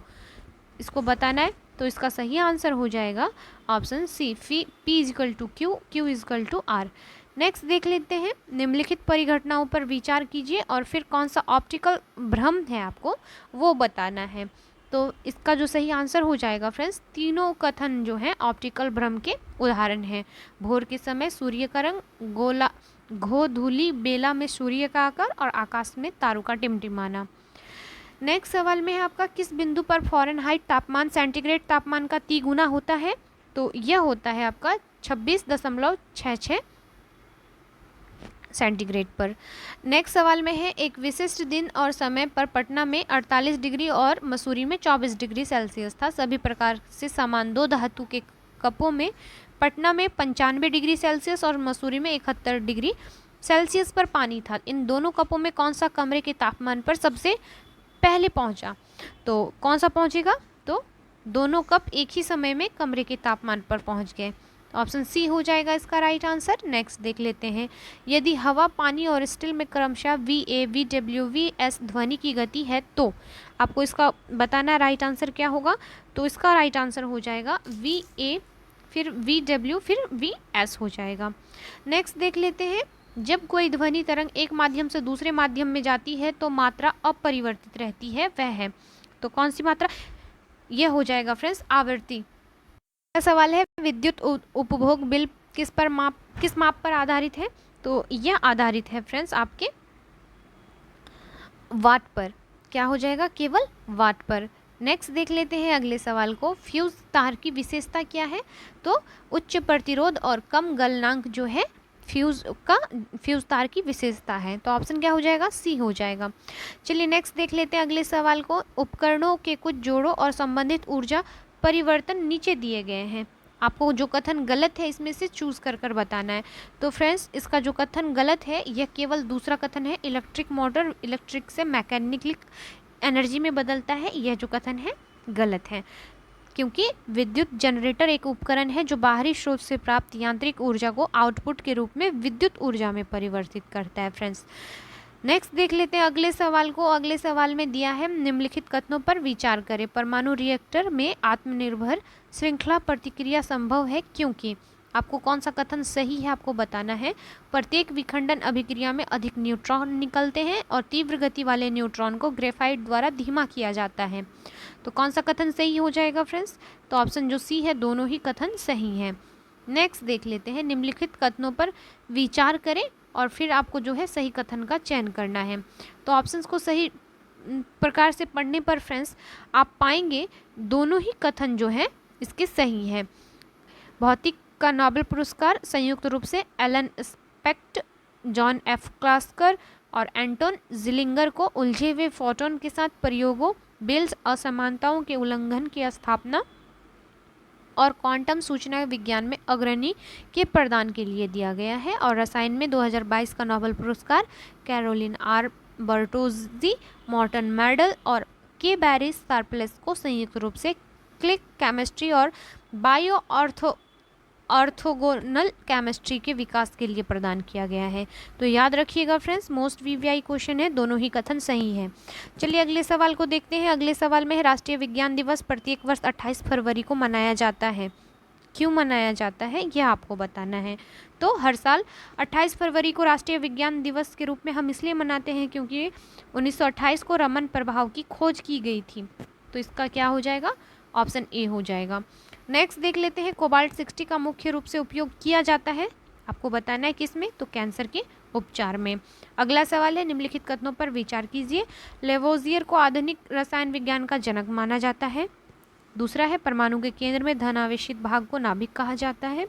इसको बताना है। तो इसका सही आंसर हो जाएगा option C, P is equal to Q, Q is equal to R. Next देख लेते हैं, निम्नलिखित परिघटनाओं पर विचार कीजिए और फिर कौन सा ऑप्टिकल भ्रम है आपको वो बताना है। तो इसका जो सही आंसर हो जाएगा फ्रेंड्स, तीनों कथन जो हैं ऑप्टिकल भ्रम के उदाहरण हैं। भोर के समय सूर्य का रंग, गोला घोधूली बेला में सूर्य का आकार और आकाश में तारों का टिमटिमाना। नेक्स्ट सवाल में है आपका, किस बिंदु पर फ़ारेनहाइट तापमान सेंटीग्रेड तापमान का 3 गुना होता है, तो यह होता है आपका 26.66 सेंटीग्रेड पर। नेक्स्ट सवाल में है, एक विशिष्ट दिन और समय पर पटना में 48 डिग्री और मसूरी में 24 डिग्री सेल्सियस था। सभी प्रकार से समान 2 धातु के कपों में पटना में 95 डिग्री सेल्सियस और मसूरी में 71 डिग्री सेल्सियस पर पानी था। इन दोनों कपों में कौन सा कमरे के तापमान पर सबसे पहले पहुंचा? तो कौन सा पहुंचेगा? तो दोनों कप एक ही समय में कमरे के तापमान पर पहुंच गए। ऑप्शन सी हो जाएगा इसका राइट आंसर। नेक्स्ट देख लेते हैं, यदि हवा, पानी और स्टील में क्रमशः VA, VW, VS ध्वनि की गति है तो आपको इसका बताना राइट आंसर क्या होगा। तो इसका राइट आंसर हो जाएगा VA, फिर VW, फिर VS हो जाएगा। नेक्स्ट देख लेते हैं, जब कोई ध्वनि तरंग एक माध्यम से दूसरे माध्यम में जाती है तो मात्रा अपरिवर्तित रहती है, वह है। तो कौन सी मात्रा? यह हो जाएगा फ्रेंड्स आवृत्ति। अगला सवाल है, विद्युत उपभोग बिल किस माप पर आधारित है? तो यह आधारित है फ्रेंड्स आपके वाट पर। क्या हो जाएगा? केवल वाट पर। नेक्स्ट देख लेते हैं अगले सवाल को, फ्यूज तार की विशेषता क्या है? तो उच्च प्रतिरोध और कम गलनांक जो है फ्यूज तार की विशेषता है। तो ऑप्शन क्या हो जाएगा? सी हो जाएगा। चलिए नेक्स्ट देख लेते हैं अगले सवाल को, उपकरणों के कुछ जोड़ों और संबंधित ऊर्जा परिवर्तन नीचे दिए गए हैं। आपको जो कथन गलत है इसमें से चूज कर बताना है। तो फ्रेंड्स इसका जो कथन गलत है यह केवल दूसरा कथन है, इलेक्ट्रिक मोटर इलेक्ट्रिक से मैकेनिकल एनर्जी में बदलता है, यह जो कथन है गलत है, क्योंकि विद्युत जनरेटर एक उपकरण है जो बाहरी स्रोत से प्राप्त यांत्रिक ऊर्जा को आउटपुट के रूप में विद्युत ऊर्जा में परिवर्तित करता है फ्रेंड्स। नेक्स्ट देख लेते हैं अगले सवाल को। अगले सवाल में दिया है, निम्नलिखित कथनों पर विचार करें। परमाणु रिएक्टर में आत्मनिर्भर श्रृंखला प्रतिक्रिया संभव है क्योंकि आपको कौन सा कथन सही है आपको बताना है। प्रत्येक विखंडन अभिक्रिया में अधिक न्यूट्रॉन निकलते हैं और तीव्र गति वाले न्यूट्रॉन को ग्रेफाइट द्वारा धीमा किया जाता है। तो कौन सा कथन सही हो जाएगा फ्रेंड्स? तो ऑप्शन जो सी है, दोनों ही कथन सही हैं। नेक्स्ट देख लेते हैं, निम्नलिखित कथनों पर विचार करें और फिर आपको जो है सही कथन का चयन करना है। तो ऑप्शंस को सही प्रकार से पढ़ने पर फ्रेंड्स आप पाएंगे दोनों ही कथन जो है इसके सही हैं। भौतिक का नोबेल पुरस्कार संयुक्त रूप से एलन स्पेक्ट, जॉन एफ क्लास्कर और एंटोन जिलिंगर को उलझे हुए फोटोन के साथ प्रयोगों, बेल्स असमानताओं के उल्लंघन की स्थापना और क्वांटम सूचना विज्ञान में अग्रणी के प्रदान के लिए दिया गया है। और रसायन में 2022 का नोबेल पुरस्कार Carolyn R Bertozzi, Morten Meldal और के बैरी स्टारप्लेस को संयुक्त रूप से क्लिक केमिस्ट्री और बायो ऑर्थोगोनल केमिस्ट्री के विकास के लिए प्रदान किया गया है। तो याद रखिएगा फ्रेंड्स, मोस्ट VVI क्वेश्चन है, दोनों ही कथन सही है। चलिए अगले सवाल को देखते हैं। अगले सवाल में है, राष्ट्रीय विज्ञान दिवस प्रत्येक वर्ष 28 फरवरी को मनाया जाता है। क्यों मनाया जाता है यह आपको बताना है। तो हर साल 28 फरवरी को राष्ट्रीय विज्ञान दिवस के रूप में हम इसलिए मनाते हैं क्योंकि 1928 को रमन प्रभाव की खोज की गई थी। तो इसका क्या हो जाएगा? ऑप्शन ए हो जाएगा। नेक्स्ट देख लेते हैं, कोबाल्ट 60 का मुख्य रूप से उपयोग किया जाता है, आपको बताना है किस में? तो कैंसर के उपचार में। अगला सवाल है, निम्नलिखित कथनों पर विचार कीजिए। लेवोजियर को आधुनिक रसायन विज्ञान का जनक माना जाता है। दूसरा है, परमाणु के केंद्र में धनावेशित भाग को नाभिक कहा जाता है।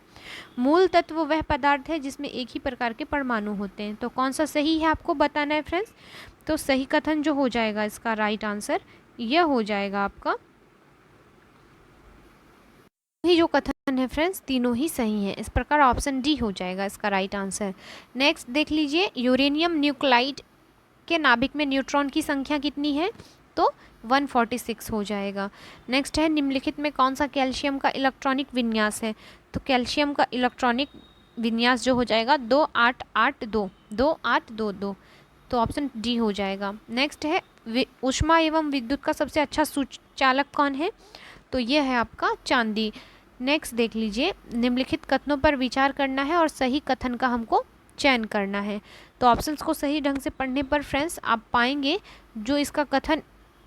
मूल तत्व वह पदार्थ है जिसमें एक ही प्रकार के परमाणु होते हैं। तो कौन सा सही है आपको बताना है फ्रेंड्स। तो सही कथन जो हो जाएगा इसका राइट आंसर यह हो जाएगा आपका, ही जो कथन है फ्रेंड्स तीनों ही सही हैं। इस प्रकार ऑप्शन डी हो जाएगा इसका राइट आंसर। नेक्स्ट देख लीजिए, यूरेनियम न्यूक्लाइड के नाभिक में न्यूट्रॉन की संख्या कितनी है? तो 146 हो जाएगा। नेक्स्ट है, निम्नलिखित में कौन सा कैल्शियम का इलेक्ट्रॉनिक विन्यास है? तो कैल्शियम का इलेक्ट्रॉनिक विन्यास जो हो जाएगा 2882। तो ऑप्शन डी हो जाएगा। नेक्स्ट है, ऊष्मा एवं विद्युत का सबसे अच्छा सूचकांक कौन है? तो यह है आपका चांदी। नेक्स्ट देख लीजिए, निम्नलिखित कथनों पर विचार करना है और सही कथन का हमको चयन करना है। तो ऑप्शंस को सही ढंग से पढ़ने पर फ्रेंड्स आप पाएंगे जो इसका कथन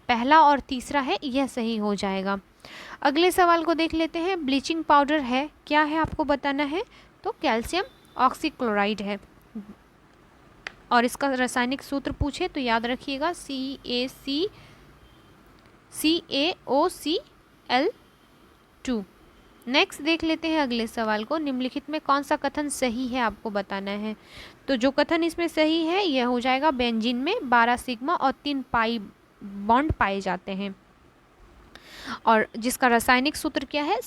पहला और तीसरा है यह सही हो जाएगा। अगले सवाल को देख लेते हैं, ब्लीचिंग पाउडर है क्या है आपको बताना है। तो कैल्शियम ऑक्सीक्लोराइड है और इसका रासायनिक सूत्र पूछे तो याद रखिएगा CaCO2। नेक्स्ट देख लेते हैं अगले सवाल को, निम्नलिखित में कौन सा कथन सही है आपको बताना है। तो जो कथन इसमें सही है यह हो जाएगा, बेंजीन में 12 सिग्मा और 3 पाई बॉन्ड पाए जाते हैं और जिसका रासायनिक सूत्र क्या है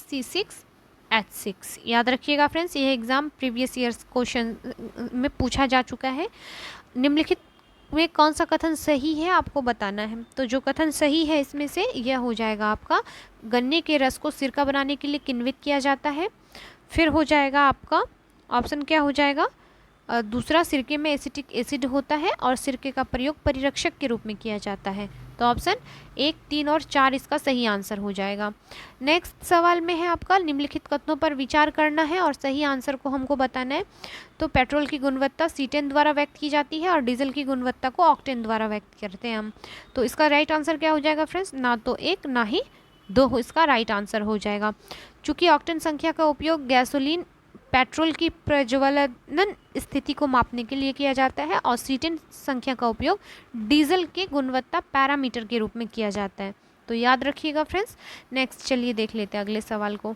H6। याद रखिएगा फ्रेंड्स, यह एग्जाम प्रीवियस ईयर्स क्वेश्चन में पूछा जा चुका है। निम्नलिखित में कौन सा कथन सही है आपको बताना है। तो जो कथन सही है इसमें से यह हो जाएगा आपका, गन्ने के रस को सिरका बनाने के लिए किण्वित किया जाता है। फिर हो जाएगा आपका ऑप्शन क्या हो जाएगा, दूसरा सिरके में एसिटिक एसिड होता है और सिरके का प्रयोग परिरक्षक के रूप में किया जाता है। तो ऑप्शन 1, 3 और 4 इसका सही आंसर हो जाएगा। नेक्स्ट सवाल में है आपका, निम्नलिखित कथनों पर विचार करना है और सही आंसर को हमको बताना है। तो पेट्रोल की गुणवत्ता सीटेन द्वारा व्यक्त की जाती है और डीजल की गुणवत्ता को ऑक्टेन द्वारा व्यक्त करते हैं हम। तो इसका राइट आंसर क्या हो जाएगा फ्रेंड्स, ना तो 1 ना ही 2 इसका राइट आंसर हो जाएगा। चूँकि ऑक्टेन संख्या का उपयोग गैसोलीन पेट्रोल की प्रज्वलन स्थिति को मापने के लिए किया जाता है और सीटेन संख्या का उपयोग डीजल के गुणवत्ता पैरामीटर के रूप में किया जाता है। तो याद रखिएगा फ्रेंड्स। नेक्स्ट चलिए देख लेते हैं अगले सवाल को।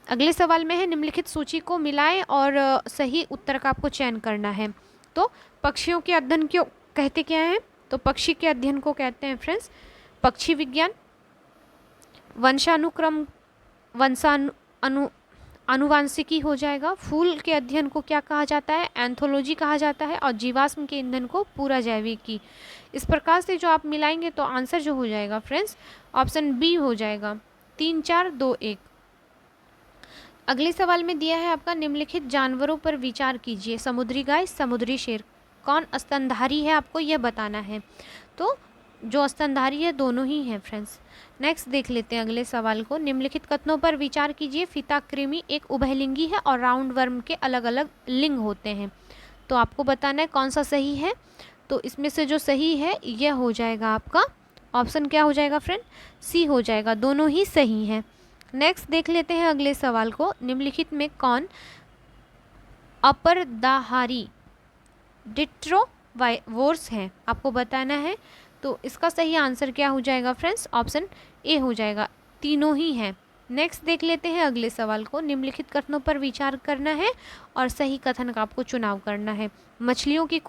अगले सवाल में है, निम्नलिखित सूची को मिलाएं और सही उत्तर का आपको चयन करना है। तो पक्षियों के अध्ययन क्यों कहते क्या हैं, तो पक्षी के अध्ययन को कहते हैं फ्रेंड्स पक्षी विज्ञान। वंशानुक्रम अनुवांशिकी हो जाएगा। फूल के अध्ययन को क्या कहा जाता है, एंथोलॉजी कहा जाता है। और जीवाश्म के ईंधन को पूरा जैविकी। इस प्रकार से जो आप मिलाएंगे तो आंसर जो हो जाएगा फ्रेंड्स ऑप्शन बी हो जाएगा, 3, 4, 2, 1। अगले सवाल में दिया है आपका, निम्नलिखित जानवरों पर विचार कीजिए। समुद्री गाय, समुद्री शेर, कौन स्तनधारी है आपको यह बताना है। तो जो स्तनधारी है दोनों ही हैं फ्रेंड्स। नेक्स्ट देख लेते हैं अगले सवाल को। निम्नलिखित कथनों पर विचार कीजिए। फीता कृमि एक उभयलिंगी है और राउंड वर्म के अलग अलग लिंग होते हैं। तो आपको बताना है कौन सा सही है। तो इसमें से जो सही है यह हो जाएगा आपका ऑप्शन क्या हो जाएगा फ्रेंड, सी हो जाएगा। दोनों ही सही हैं। नेक्स्ट देख लेते हैं अगले सवाल को। निम्नलिखित में कौन अपरदाहारी डिट्रोवोर्स है आपको बताना है। तो इसका सही आंसर क्या हो जाएगा फ्रेंड्स, ऑप्शन ए हो जाएगा, तीनों ही हैं। नेक्स्ट देख लेते हैं अगले सवाल को। निम्नलिखित कथनों पर विचार करना है और सही कथन का आपको चुनाव करना है। मछलियों की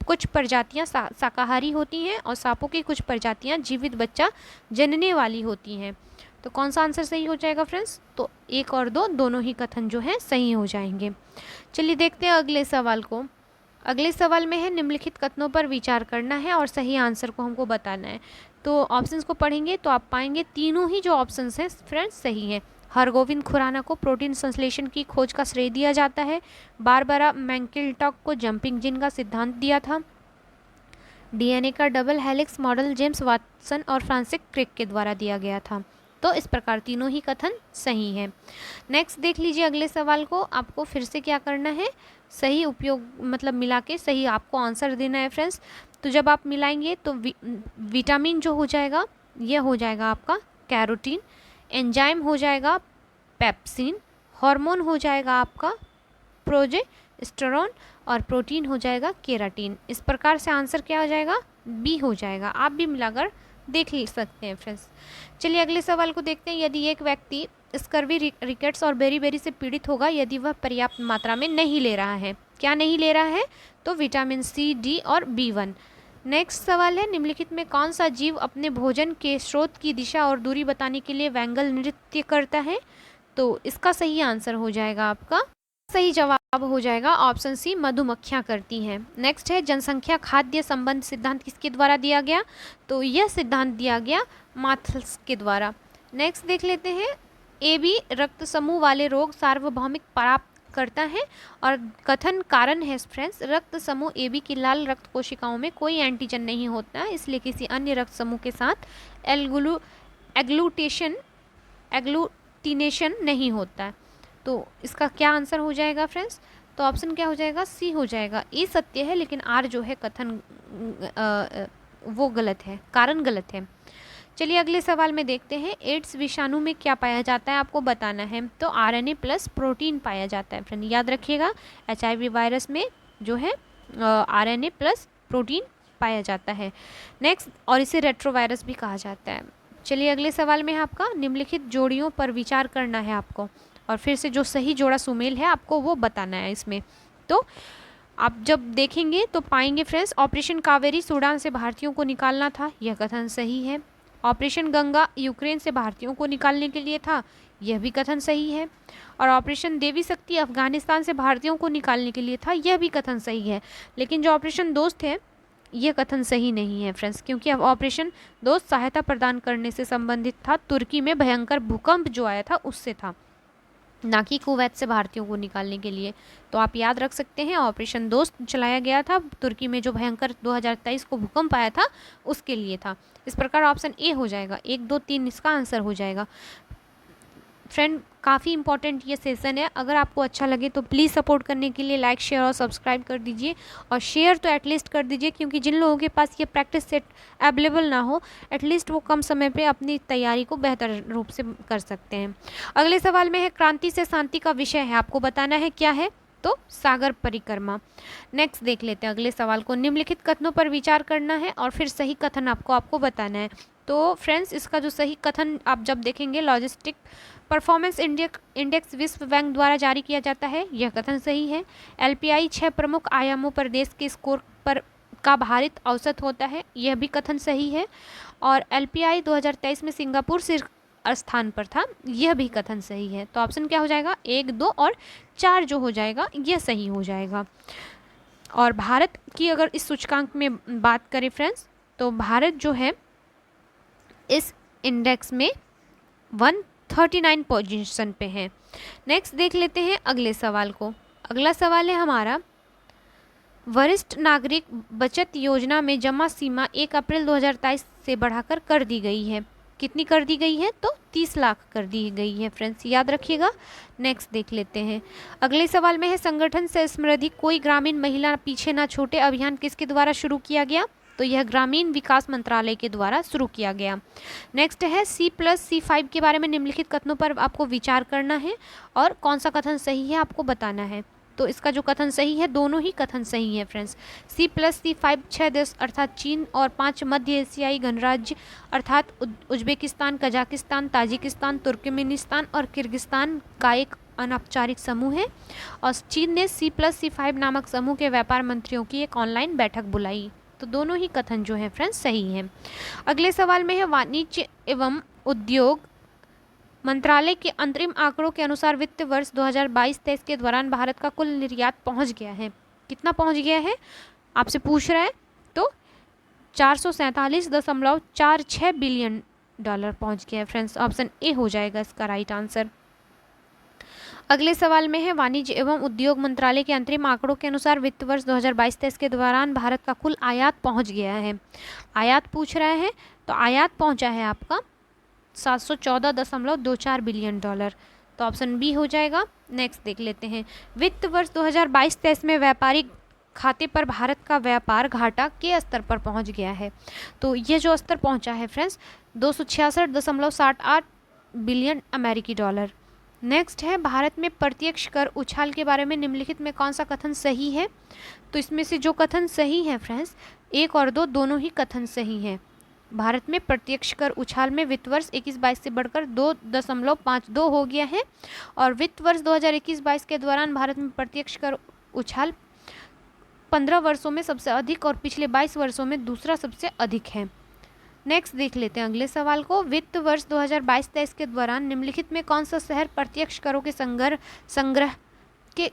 कुछ प्रजातियां शाकाहारी होती हैं और सांपों की कुछ प्रजातियां जीवित बच्चा जनने वाली होती हैं। तो कौन सा आंसर सही हो जाएगा फ्रेंड्स, तो 1 और 2 दोनों ही कथन जो है सही हो जाएंगे। चलिए देखते हैं अगले सवाल को। अगले सवाल में है, निम्नलिखित कथनों पर विचार करना है और सही आंसर को हमको बताना है। तो ऑप्शंस को पढ़ेंगे तो आप पाएंगे तीनों ही जो ऑप्शंस हैं फ्रेंड्स सही हैं। हरगोविंद खुराना को प्रोटीन संश्लेषण की खोज का श्रेय दिया जाता है। बारबरा मैकक्लिंटॉक को जंपिंग जिन का सिद्धांत दिया था। डीएनए का double helix model James Watson और फ्रांसिस क्रिक के द्वारा दिया गया था। तो इस प्रकार तीनों ही कथन सही हैं। नेक्स्ट देख लीजिए अगले सवाल को। आपको फिर से क्या करना है, सही उपयोग मतलब मिला के सही आपको आंसर देना है फ्रेंड्स। तो जब आप मिलाएंगे तो विटामिन जो हो जाएगा यह हो जाएगा आपका कैरोटीन, एंजाइम हो जाएगा पेप्सिन, हार्मोन हो जाएगा आपका प्रोजेस्टेरोन और प्रोटीन हो जाएगा केराटिन। इस प्रकार से आंसर क्या हो जाएगा, बी हो जाएगा। आप भी मिलाकर देख ले सकते हैं फ्रेंड्स। चलिए अगले सवाल को देखते हैं। यदि एक व्यक्ति स्कर्वी, रिकेट्स और बेरीबेरी से पीड़ित होगा यदि वह पर्याप्त मात्रा में नहीं ले रहा है, क्या नहीं ले रहा है, तो विटामिन सी, डी और B1। नेक्स्ट सवाल है, निम्नलिखित में कौन सा जीव अपने भोजन के स्रोत की दिशा और दूरी बताने के लिए वैंगल नृत्य करता है। तो इसका सही आंसर हो जाएगा आपका, सही जवाब हो जाएगा ऑप्शन सी, मधुमक्खियाँ करती हैं। नेक्स्ट है, जनसंख्या खाद्य संबंध सिद्धांत किसके द्वारा दिया गया, तो यह सिद्धांत दिया गया माथल्स के द्वारा। नेक्स्ट देख लेते हैं, AB रक्त समूह वाले रोग सार्वभौमिक प्राप्त करता है और कथन कारण है फ्रेंड्स, रक्त समूह AB की लाल रक्त कोशिकाओं में कोई एंटीजन नहीं होता है, इसलिए किसी अन्य रक्त समूह के साथ एग्लूटिनेशन नहीं होता है। तो इसका क्या आंसर हो जाएगा फ्रेंड्स, तो ऑप्शन क्या हो जाएगा, सी हो जाएगा। ए सत्य है लेकिन आर जो है कथन वो गलत है, कारण गलत है। चलिए अगले सवाल में देखते हैं, एड्स विषाणु में क्या पाया जाता है आपको बताना है। तो RNA प्लस प्रोटीन पाया जाता है फ्रेंड, याद रखिएगा। HIV वायरस में जो है RNA प्लस प्रोटीन पाया जाता है। नेक्स्ट, और इसे रेट्रोवायरस भी कहा जाता है। चलिए अगले सवाल में है आपका, निम्नलिखित जोड़ियों पर विचार करना है आपको और फिर से जो सही जोड़ा सुमेल है आपको वो बताना है इसमें। तो आप जब देखेंगे तो पाएंगे फ्रेंड्स, ऑपरेशन कावेरी सूडान से भारतीयों को निकालना था, यह कथन सही है। ऑपरेशन गंगा यूक्रेन से भारतीयों को निकालने के लिए था, यह भी कथन सही है। और ऑपरेशन देवी शक्ति अफगानिस्तान से भारतीयों को निकालने के लिए था, यह भी कथन सही है। लेकिन जो ऑपरेशन दोस्त है यह कथन सही नहीं है फ्रेंड्स, क्योंकि अब ऑपरेशन दोस्त सहायता प्रदान करने से संबंधित था, तुर्की में भयंकर भूकंप जो आया था उससे था, ना कि कुवैत से भारतीयों को निकालने के लिए। तो आप याद रख सकते हैं ऑपरेशन दोस्त चलाया गया था तुर्की में जो भयंकर 2023 को भूकंप आया था उसके लिए था। इस प्रकार ऑप्शन ए हो जाएगा, 1 2 3 इसका आंसर हो जाएगा। फ्रेंड काफ़ी इंपॉर्टेंट ये सेशन है, अगर आपको अच्छा लगे तो प्लीज़ सपोर्ट करने के लिए लाइक शेयर और सब्सक्राइब कर दीजिए, और शेयर तो एटलीस्ट कर दीजिए, क्योंकि जिन लोगों के पास ये प्रैक्टिस सेट अवेलेबल ना हो एटलीस्ट वो कम समय पे अपनी तैयारी को बेहतर रूप से कर सकते हैं। अगले सवाल में है क्रांति से शांति का विषय है, आपको बताना है क्या है, तो सागर परिक्रमा। नेक्स्ट देख लेते हैं अगले सवाल को। निम्नलिखित कथनों पर विचार करना है और फिर सही कथन आपको बताना है। तो फ्रेंड्स इसका जो सही कथन आप जब देखेंगे, लॉजिस्टिक परफॉर्मेंस इंडेक्स विश्व बैंक द्वारा जारी किया जाता है, यह कथन सही है। एलपीआई 6 प्रमुख आयामों पर देश के स्कोर पर का भारित औसत होता है, यह भी कथन सही है। और एलपीआई 2023 में सिंगापुर शीर्ष स्थान पर था, यह भी कथन सही है। तो ऑप्शन क्या हो जाएगा, 1 2 और 4 जो हो जाएगा यह सही हो जाएगा। और भारत की अगर इस सूचकांक में बात करें फ्रेंड्स, तो भारत जो है इस इंडेक्स में 139 पोजीशन पे है। नेक्स्ट देख लेते हैं अगले सवाल को। अगला सवाल है हमारा, वरिष्ठ नागरिक बचत योजना में जमा सीमा 1 अप्रैल 2023 से बढ़ाकर कर दी गई है। कितनी कर दी गई है, तो 30 लाख कर दी गई है फ्रेंड्स, याद रखिएगा। नेक्स्ट देख लेते हैं अगले सवाल में है, संगठन से समृद्धि कोई ग्रामीण महिला पीछे ना छूटे अभियान किसके द्वारा शुरू किया गया, तो यह ग्रामीण विकास मंत्रालय के द्वारा शुरू किया गया। नेक्स्ट है C+C5 के बारे में निम्नलिखित कथनों पर आपको विचार करना है और कौन सा कथन सही है आपको बताना है। तो इसका जो कथन सही है, दोनों ही कथन सही है फ्रेंड्स। C+C5 6 देश अर्थात चीन और 5 मध्य एशियाई गणराज्य अर्थात उज्बेकिस्तान, कजाकिस्तान, ताजिकिस्तान, तुर्कमेनिस्तान और किर्गिस्तान का एक अनौपचारिक समूह है। और चीन ने C+C5 नामक समूह के व्यापार मंत्रियों की एक ऑनलाइन बैठक बुलाई। तो दोनों ही कथन जो है फ्रेंड्स सही हैं। अगले सवाल में है, वाणिज्य एवं उद्योग मंत्रालय के अंतरिम आंकड़ों के अनुसार वित्त वर्ष 2022-23 के दौरान भारत का कुल निर्यात पहुंच गया है। कितना पहुंच गया है आपसे पूछ रहा है, तो 447.46 बिलियन डॉलर पहुंच गया है फ्रेंड्स। ऑप्शन ए हो जाएगा इसका राइट आंसर। अगले सवाल में है, वाणिज्य एवं उद्योग मंत्रालय के अंतरिम आंकड़ों के अनुसार वित्त वर्ष 2022-23 के दौरान भारत का कुल आयात पहुंच गया है। आयात पूछ रहा है, तो आयात पहुंचा है आपका 714.24 बिलियन डॉलर। तो ऑप्शन बी हो जाएगा। नेक्स्ट देख लेते हैं, वित्त वर्ष 2022-23 में व्यापारिक खाते पर भारत का व्यापार घाटा के स्तर पर पहुंच गया है। तो ये जो स्तर पहुंचा है फ्रेंड्स 266.68 बिलियन अमेरिकी डॉलर। नेक्स्ट है, भारत में प्रत्यक्ष कर उछाल के बारे में निम्नलिखित में कौन सा कथन सही है। तो इसमें से जो कथन सही है फ्रेंड्स 1 और 2 दोनों ही कथन सही हैं। भारत में प्रत्यक्ष कर उछाल में वित्त वर्ष 21-22 से बढ़कर 2.52 हो गया है। और वित्त वर्ष 2021-22 के दौरान भारत में प्रत्यक्ष कर उछाल 15 वर्षों में सबसे अधिक और पिछले 22 वर्षों में दूसरा सबसे अधिक है। नेक्स्ट देख लेते हैं अगले सवाल को, वित्त वर्ष 2022-23 के दौरान निम्नलिखित में कौन सा शहर प्रत्यक्ष करों के संग्रह के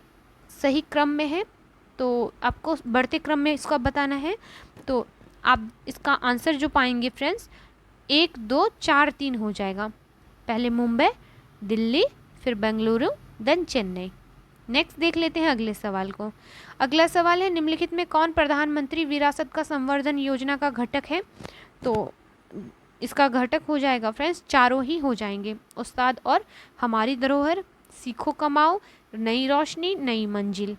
सही क्रम में है। तो आपको बढ़ते क्रम में इसको बताना है। तो आप इसका आंसर जो पाएंगे फ्रेंड्स 1 2 4 3 हो जाएगा। पहले मुंबई, दिल्ली, फिर बेंगलुरु, देन चेन्नई। नेक्स्ट देख लेते हैं अगले सवाल को। अगला सवाल है, निम्नलिखित में कौन प्रधानमंत्री विरासत का संवर्धन योजना का घटक है। तो इसका घटक हो जाएगा फ्रेंड्स, चारों ही हो जाएंगे, उस्ताद और हमारी धरोहर, सीखो कमाओ, नई रोशनी, नई मंजिल।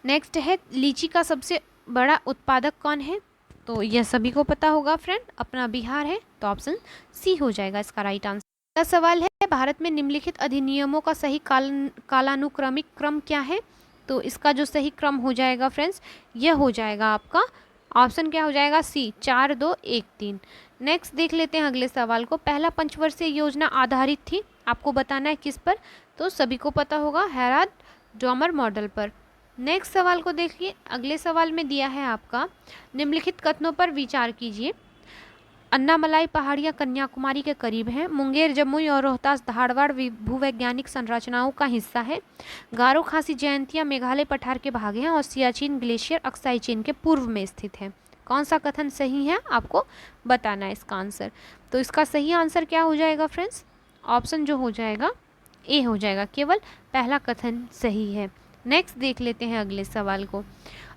नेक्स्ट है, लीची का सबसे बड़ा उत्पादक कौन है। तो यह सभी को पता होगा फ्रेंड, अपना बिहार है। तो ऑप्शन सी हो जाएगा इसका राइट आंसर। अगला सवाल है, भारत में निम्नलिखित अधिनियमों का सही कालानुक्रमिक क्रम क्या है। तो इसका जो सही क्रम हो जाएगा फ्रेंड्स यह हो जाएगा आपका ऑप्शन क्या हो जाएगा, सी 4 2 1 3। नेक्स्ट देख लेते हैं अगले सवाल को। पहला पंचवर्षीय योजना आधारित थी, आपको बताना है किस पर। तो सभी को पता होगा, हैराद डॉमर मॉडल पर। नेक्स्ट सवाल को देखिए, अगले सवाल में दिया है आपका, निम्नलिखित कथनों पर विचार कीजिए। अन्नामलाई पहाड़ियाँ कन्याकुमारी के करीब हैं। मुंगेर, जमुई और रोहतास धारवाड़ भूवैज्ञानिक संरचनाओं का हिस्सा है। गारो खासी जयंतिया मेघालय पठार के भाग हैं और सियाचिन ग्लेशियर अक्साई चीन के पूर्व में स्थित है। कौन सा कथन सही है आपको बताना है इसका आंसर। तो इसका सही आंसर क्या हो जाएगा फ्रेंड्स, ऑप्शन जो हो जाएगा ए हो जाएगा, केवल पहला कथन सही है। नेक्स्ट देख लेते हैं अगले सवाल को।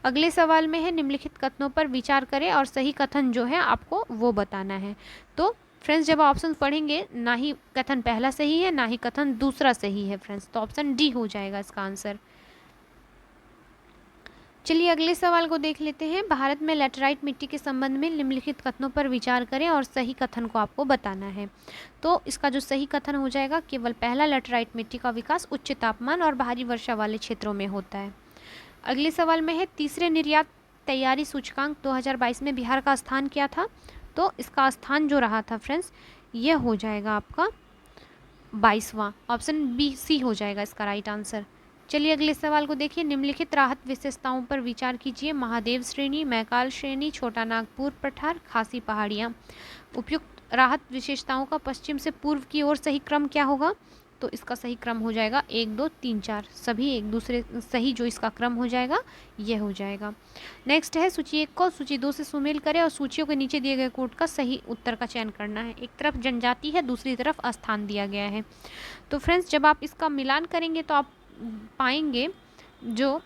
अगले सवाल में है निम्नलिखित कथनों पर विचार करें और सही कथन जो है आपको वो बताना है। तो फ्रेंड्स जब ऑप्शन पढ़ेंगे ना ही कथन पहला सही है ना ही कथन दूसरा सही है फ्रेंड्स, तो ऑप्शन डी हो जाएगा इसका आंसर। चलिए अगले सवाल को देख लेते हैं। भारत में लैटेराइट मिट्टी के संबंध में निम्नलिखित कथनों पर विचार करें और सही कथन को आपको बताना है। तो इसका जो सही कथन हो जाएगा, केवल पहला, लैटेराइट मिट्टी का विकास उच्च तापमान और भारी वर्षा वाले क्षेत्रों में होता है। अगले सवाल में है तीसरे निर्यात तैयारी सूचकांक 2022 में बिहार का स्थान क्या था। तो इसका स्थान जो रहा था फ्रेंड्स ये हो जाएगा आपका 22वां, ऑप्शन बी सी हो जाएगा इसका राइट आंसर। चलिए अगले सवाल को देखिए। निम्नलिखित राहत विशेषताओं पर विचार कीजिए। महादेव श्रेणी, मैकाल श्रेणी, छोटा नागपुर पठार, खासी पहाड़ियाँ। उपयुक्त राहत विशेषताओं का पश्चिम से पूर्व की ओर सही क्रम क्या होगा। तो इसका सही क्रम हो जाएगा 1 2 3 4, सभी एक दूसरे सही जो इसका क्रम हो जाएगा ये हो जाएगा। नेक्स्ट है सूची 1 को सूची 2 से सुमेल करें और सूचियों के नीचे दिए गए कोड का सही उत्तर का चयन करना है। एक तरफ जनजाति है, दूसरी तरफ स्थान दिया गया है। तो फ्रेंड्स जब आप इसका मिलान करेंगे तो आप पाएंगे जो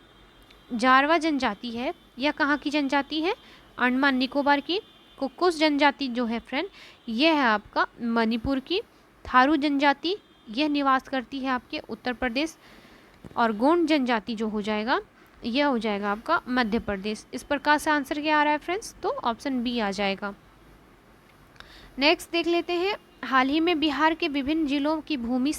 जारवा जनजाति है यह कहाँ की जनजाति है, अंडमान निकोबार की। कुक्कुस जनजाति जो है फ्रेंड यह है आपका मणिपुर की। थारू जनजाति यह निवास करती है आपके उत्तर प्रदेश। और गोंड जनजाति जो हो जाएगा यह हो जाएगा आपका मध्य प्रदेश। इस प्रकार से आंसर क्या आ रहा है फ्रेंड्स, तो ऑप्शन बी आ जाएगा। नेक्स्ट देख लेते हैं। हाल ही में बिहार के विभिन्न जिलों की भूमि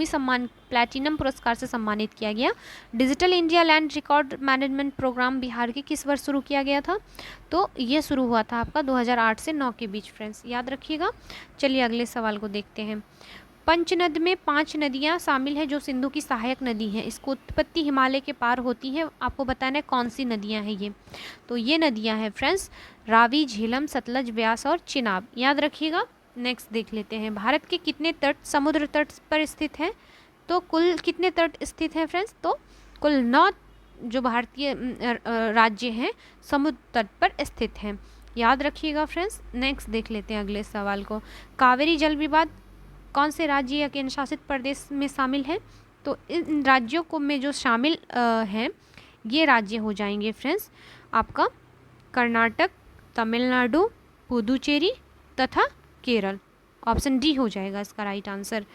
सम्मान प्लैटिनम पुरस्कार से सम्मानित किया गया। Digital India land record management programme Bihar के किस वर्ष शुरू किया गया था। तो यह शुरू हुआ था आपका 2008 से 9 के बीच फ्रेंड्स, याद रखिएगा। चलिए अगले सवाल को देखते हैं। पंचनद में 5 नदियां शामिल हैं जो सिंधु की सहायक नदी हैं। इसको उत्पत्ति हिमालय के पार होती है। आपको बताना है कौन सी नदियां हैं ये। तो ये नदियां हैं फ्रेंड्स रावी, झेलम, सतलज, व्यास और चिनाब, याद रखिएगा। नेक्स्ट देख लेते हैं। भारत के कितने तट समुद्र तट पर स्थित हैं। तो कुल कितने तट स्थित हैं फ्रेंड्स, तो कुल 9 जो भारतीय राज्य हैं समुद्र तट पर स्थित हैं, याद रखिएगा फ्रेंड्स। नेक्स्ट देख लेते हैं अगले सवाल को। कावेरी जल विवाद कौन से राज्य या केंद्र शासित प्रदेश में शामिल है। तो इन राज्यों को में जो शामिल हैं ये राज्य हो जाएंगे फ्रेंड्स आपका कर्नाटक, तमिलनाडु, पुदुचेरी तथा केरल। ऑप्शन डी हो जाएगा इसका राइट आंसर।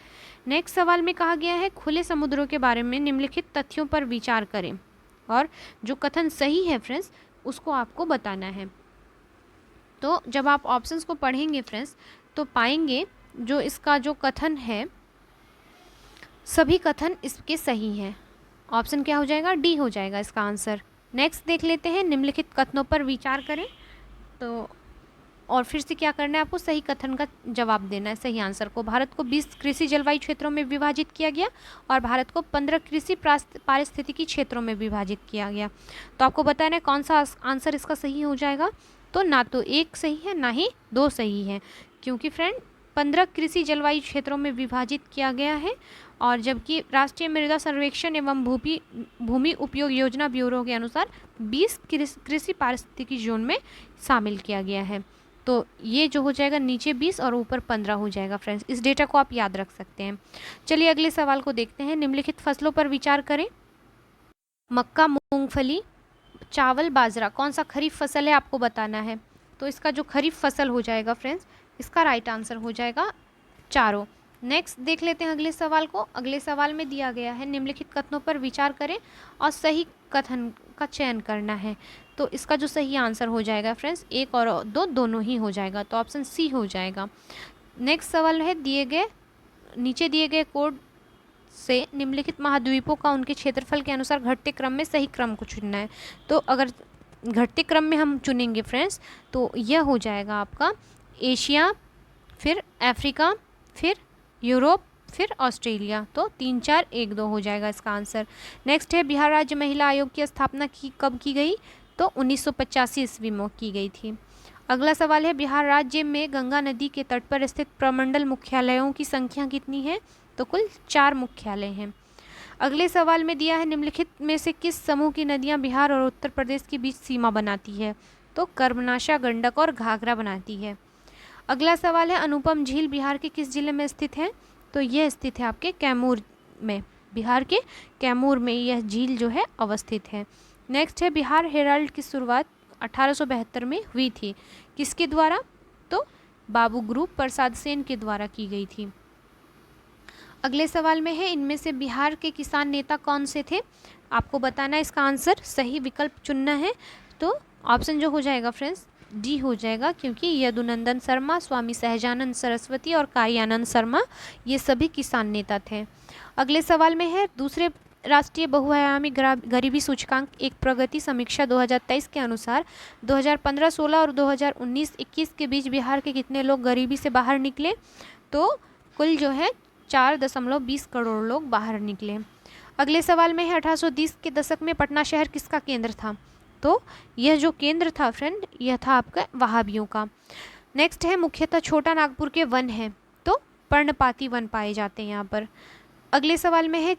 नेक्स्ट सवाल में कहा गया है खुले समुद्रों के बारे में निम्नलिखित तथ्यों पर विचार करें और जो कथन सही है फ्रेंड्स उसको आपको बताना है। तो जब आप ऑप्शंस को पढ़ेंगे फ्रेंड्स तो पाएंगे जो इसका जो कथन है सभी कथन इसके सही हैं। ऑप्शन क्या हो जाएगा, डी हो जाएगा इसका आंसर। नेक्स्ट देख लेते हैं। निम्नलिखित कथनों पर विचार करें तो और फिर से क्या करना है आपको, सही कथन का जवाब देना है, सही आंसर को। भारत को 20 कृषि जलवायु क्षेत्रों में विभाजित किया गया और भारत को 15 कृषि पारिस्थितिकी क्षेत्रों में विभाजित किया गया। तो आपको बताना है कौन सा आंसर इसका सही हो जाएगा। तो ना तो 1 सही है ना ही 2 सही है, क्योंकि फ्रेंड 15 कृषि जलवायु क्षेत्रों में विभाजित किया गया है और जबकि राष्ट्रीय मृदा सर्वेक्षण एवं भूमि उपयोग योजना ब्यूरो के अनुसार 20 कृषि पारिस्थितिकी जोन में शामिल किया गया है। तो ये जो हो जाएगा नीचे 20 और ऊपर 15 हो जाएगा फ्रेंड्स। इस डेटा को आप याद रख सकते हैं। चलिए अगले सवाल को देखते हैं। निम्नलिखित फसलों पर विचार करें। मक्का, मूंगफली, चावल, बाजरा कौन सा खरीफ फसल है आपको बताना है। तो इसका जो खरीफ फसल हो जाएगा फ्रेंड्स इसका राइट आंसर हो जाएगा चारों। नेक्स्ट देख लेते हैं अगले सवाल को। अगले सवाल में दिया गया है निम्नलिखित कथनों पर विचार करें और सही कथन का चयन करना है। तो इसका जो सही आंसर हो जाएगा फ्रेंड्स 1 और 2 दोनों ही हो जाएगा, तो ऑप्शन सी हो जाएगा। नेक्स्ट सवाल है नीचे दिए गए कोड से निम्नलिखित महाद्वीपों का उनके क्षेत्रफल के अनुसार घटते क्रम में सही क्रम को चुनना है। तो अगर घटते क्रम में हम चुनेंगे फ्रेंड्स तो यह हो जाएगा आपका एशिया, फिर अफ्रीका, फिर यूरोप, फिर ऑस्ट्रेलिया। तो 3 4 1 2 हो जाएगा इसका आंसर। नेक्स्ट है बिहार राज्य महिला आयोग की स्थापना कब की गई। तो 1985 ईस्वी में की गई थी। अगला सवाल है बिहार राज्य में गंगा नदी के तट पर स्थित प्रमंडल मुख्यालयों की संख्या कितनी है? तो कुल 4 मुख्यालय हैं। अगले सवाल में दिया है निम्नलिखित में से किस समूह की नदियां बिहार और उत्तर प्रदेश के बीच सीमा बनाती है? तो कर्मनाशा, गंडक और घाघरा बनाती है। अगला सवाल है अनुपम झील बिहार के किस जिले में स्थित है? तो यह स्थित है आपके कैमूर में, बिहार के कैमूर में यह झील जो है अवस्थित है। नेक्स्ट है बिहार हेराल्ड की शुरुआत 1872 में हुई थी, किसके द्वारा? तो बाबू गुरु प्रसाद सेन के द्वारा की गई थी। अगले सवाल में है इनमें से बिहार के किसान नेता कौन से थे? आपको बताना है, इसका आंसर सही विकल्प चुनना है। तो ऑप्शन जो हो जाएगा फ्रेंड्स डी हो जाएगा, क्योंकि यदुनंदन शर्मा, स्वामी सहजानंद सरस्वती और कार्यानंद शर्मा ये सभी किसान नेता थे। अगले सवाल में है दूसरे राष्ट्रीय बहुआयामी गरीबी सूचकांक एक प्रगति समीक्षा 2023 के अनुसार 2015-16 और 2019-21 के बीच बिहार के कितने लोग गरीबी से बाहर निकले? तो कुल जो है 4.20 करोड़ लोग बाहर निकले। अगले सवाल में है 1820 के दशक में पटना शहर किसका केंद्र था? तो यह जो केंद्र था फ्रेंड यह था आपका वहाबियों का। नेक्स्ट है मुख्यतः छोटा नागपुर के वन हैं, तो पर्णपाती वन पाए जाते हैं यहाँ पर। अगले सवाल में है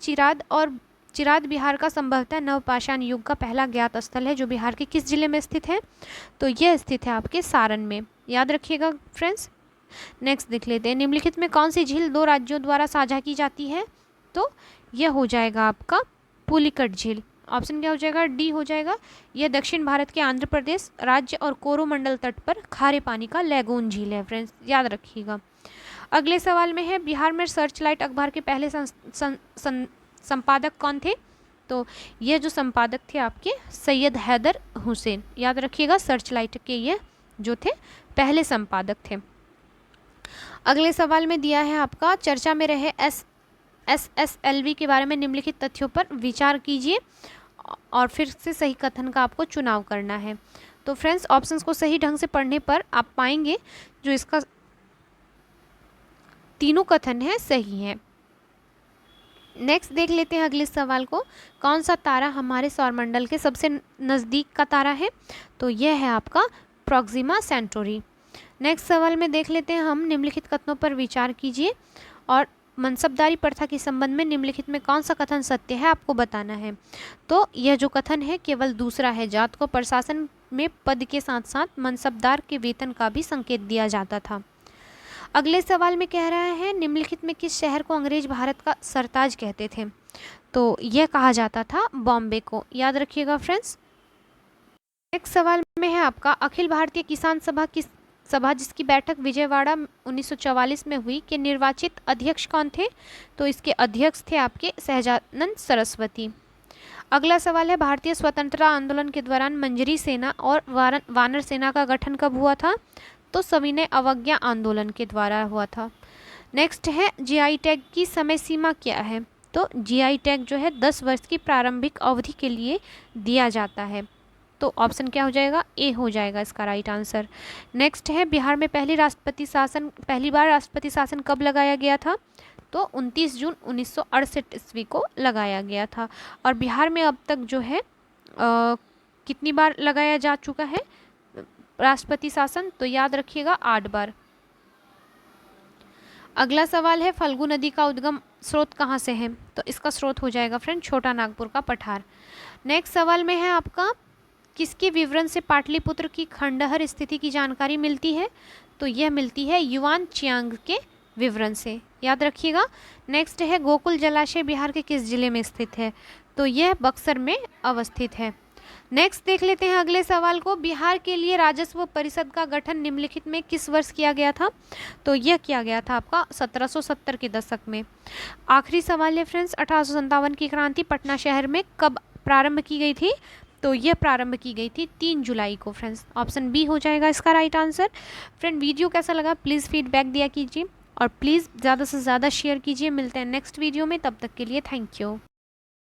चिराद बिहार का संभवतः नवपाषाण युग का पहला ज्ञात स्थल है जो बिहार के किस जिले में स्थित है? तो यह स्थित है आपके सारण में, याद रखिएगा फ्रेंड्स। नेक्स्ट देख लेते हैं निम्नलिखित में कौन सी झील 2 राज्यों द्वारा साझा की जाती है? तो यह हो जाएगा आपका पुलिकट झील। ऑप्शन क्या हो जाएगा? डी हो जाएगा। यह दक्षिण भारत के आंध्र प्रदेश राज्य और कोरोमंडल तट पर खारे पानी का लैगून झील है फ्रेंड्स, याद रखिएगा। अगले सवाल में है बिहार में सर्चलाइट अखबार के पहले संपादक कौन थे? तो यह जो संपादक थे आपके सैयद हैदर हुसैन, याद रखिएगा। सर्चलाइट के ये जो थे पहले संपादक थे। अगले सवाल में दिया है आपका चर्चा में रहे SSLV के बारे में निम्नलिखित तथ्यों पर विचार कीजिए और फिर से सही कथन का आपको चुनाव करना है। तो फ्रेंड्स ऑप्शंस को सही ढंग से पढ़ने पर आप पाएंगे जो इसका तीनों कथन है सही है। नेक्स्ट देख लेते हैं अगले सवाल को, कौन सा तारा हमारे सौरमंडल के सबसे नज़दीक का तारा है? तो यह है आपका प्रोक्सिमा सेंटोरी। नेक्स्ट सवाल में देख लेते हैं हम निम्नलिखित कथनों पर विचार कीजिए और मनसबदारी प्रथा के संबंध में निम्नलिखित में कौन सा कथन सत्य है आपको बताना है। तो यह जो कथन है केवल दूसरा है। जात को प्रशासन में पद के साथ साथ मनसबदार के वेतन का भी संकेत दिया जाता था। अगले सवाल में कह रहा है निम्नलिखित में किस शहर को अंग्रेज भारत का सरताज कहते थे? तो यह कहा जाता था बॉम्बे को, याद रखिएगा फ्रेंड्स। नेक्स्ट सवाल में है आपका अखिल भारतीय किसान सभा जिसकी बैठक विजयवाड़ा 1944 में हुई के निर्वाचित अध्यक्ष कौन थे? तो इसके अध्यक्ष थे आपके सहजानंद सरस्वती। अगला सवाल है भारतीय स्वतंत्रता आंदोलन के दौरान मंजरी सेना और वानर सेना का गठन कब हुआ था? तो सविनय अवज्ञा आंदोलन के द्वारा हुआ था। नेक्स्ट है जीआई टैग की समय सीमा क्या है? तो जीआई टैग जो है 10 वर्ष की प्रारंभिक अवधि के लिए दिया जाता है। तो ऑप्शन क्या हो जाएगा? ए हो जाएगा इसका राइट आंसर। नेक्स्ट है बिहार में पहली बार राष्ट्रपति शासन कब लगाया गया था? तो 29 जून 1968 ईस्वी को लगाया गया था। और बिहार में अब तक जो है कितनी बार लगाया जा चुका है राष्ट्रपति शासन? तो याद रखिएगा 8 बार। अगला सवाल है फल्गु नदी का उद्गम स्रोत कहाँ से है? तो इसका स्रोत हो जाएगा फ्रेंड छोटा नागपुर का पठार। नेक्स्ट सवाल में है आपका किसके विवरण से पाटलिपुत्र की खंडहर स्थिति की जानकारी मिलती है? तो यह मिलती है युआन चियांग के विवरण से, याद रखिएगा। नेक्स्ट है गोकुल जलाशय बिहार के किस जिले में स्थित है? तो यह बक्सर में अवस्थित है। नेक्स्ट देख लेते हैं अगले सवाल को, बिहार के लिए राजस्व परिषद का गठन निम्नलिखित में किस वर्ष किया गया था? तो यह किया गया था आपका 1770 के दशक में। आखिरी सवाल है फ्रेंड्स 1857 की क्रांति पटना शहर में कब प्रारंभ की गई थी? तो यह प्रारंभ की गई थी 3 जुलाई को फ्रेंड्स। ऑप्शन बी हो जाएगा इसका राइट आंसर। फ्रेंड वीडियो कैसा लगा प्लीज़ फीडबैक दिया कीजिए और प्लीज़ ज़्यादा से ज़्यादा शेयर कीजिए। मिलते हैं नेक्स्ट वीडियो में, तब तक के लिए थैंक यू।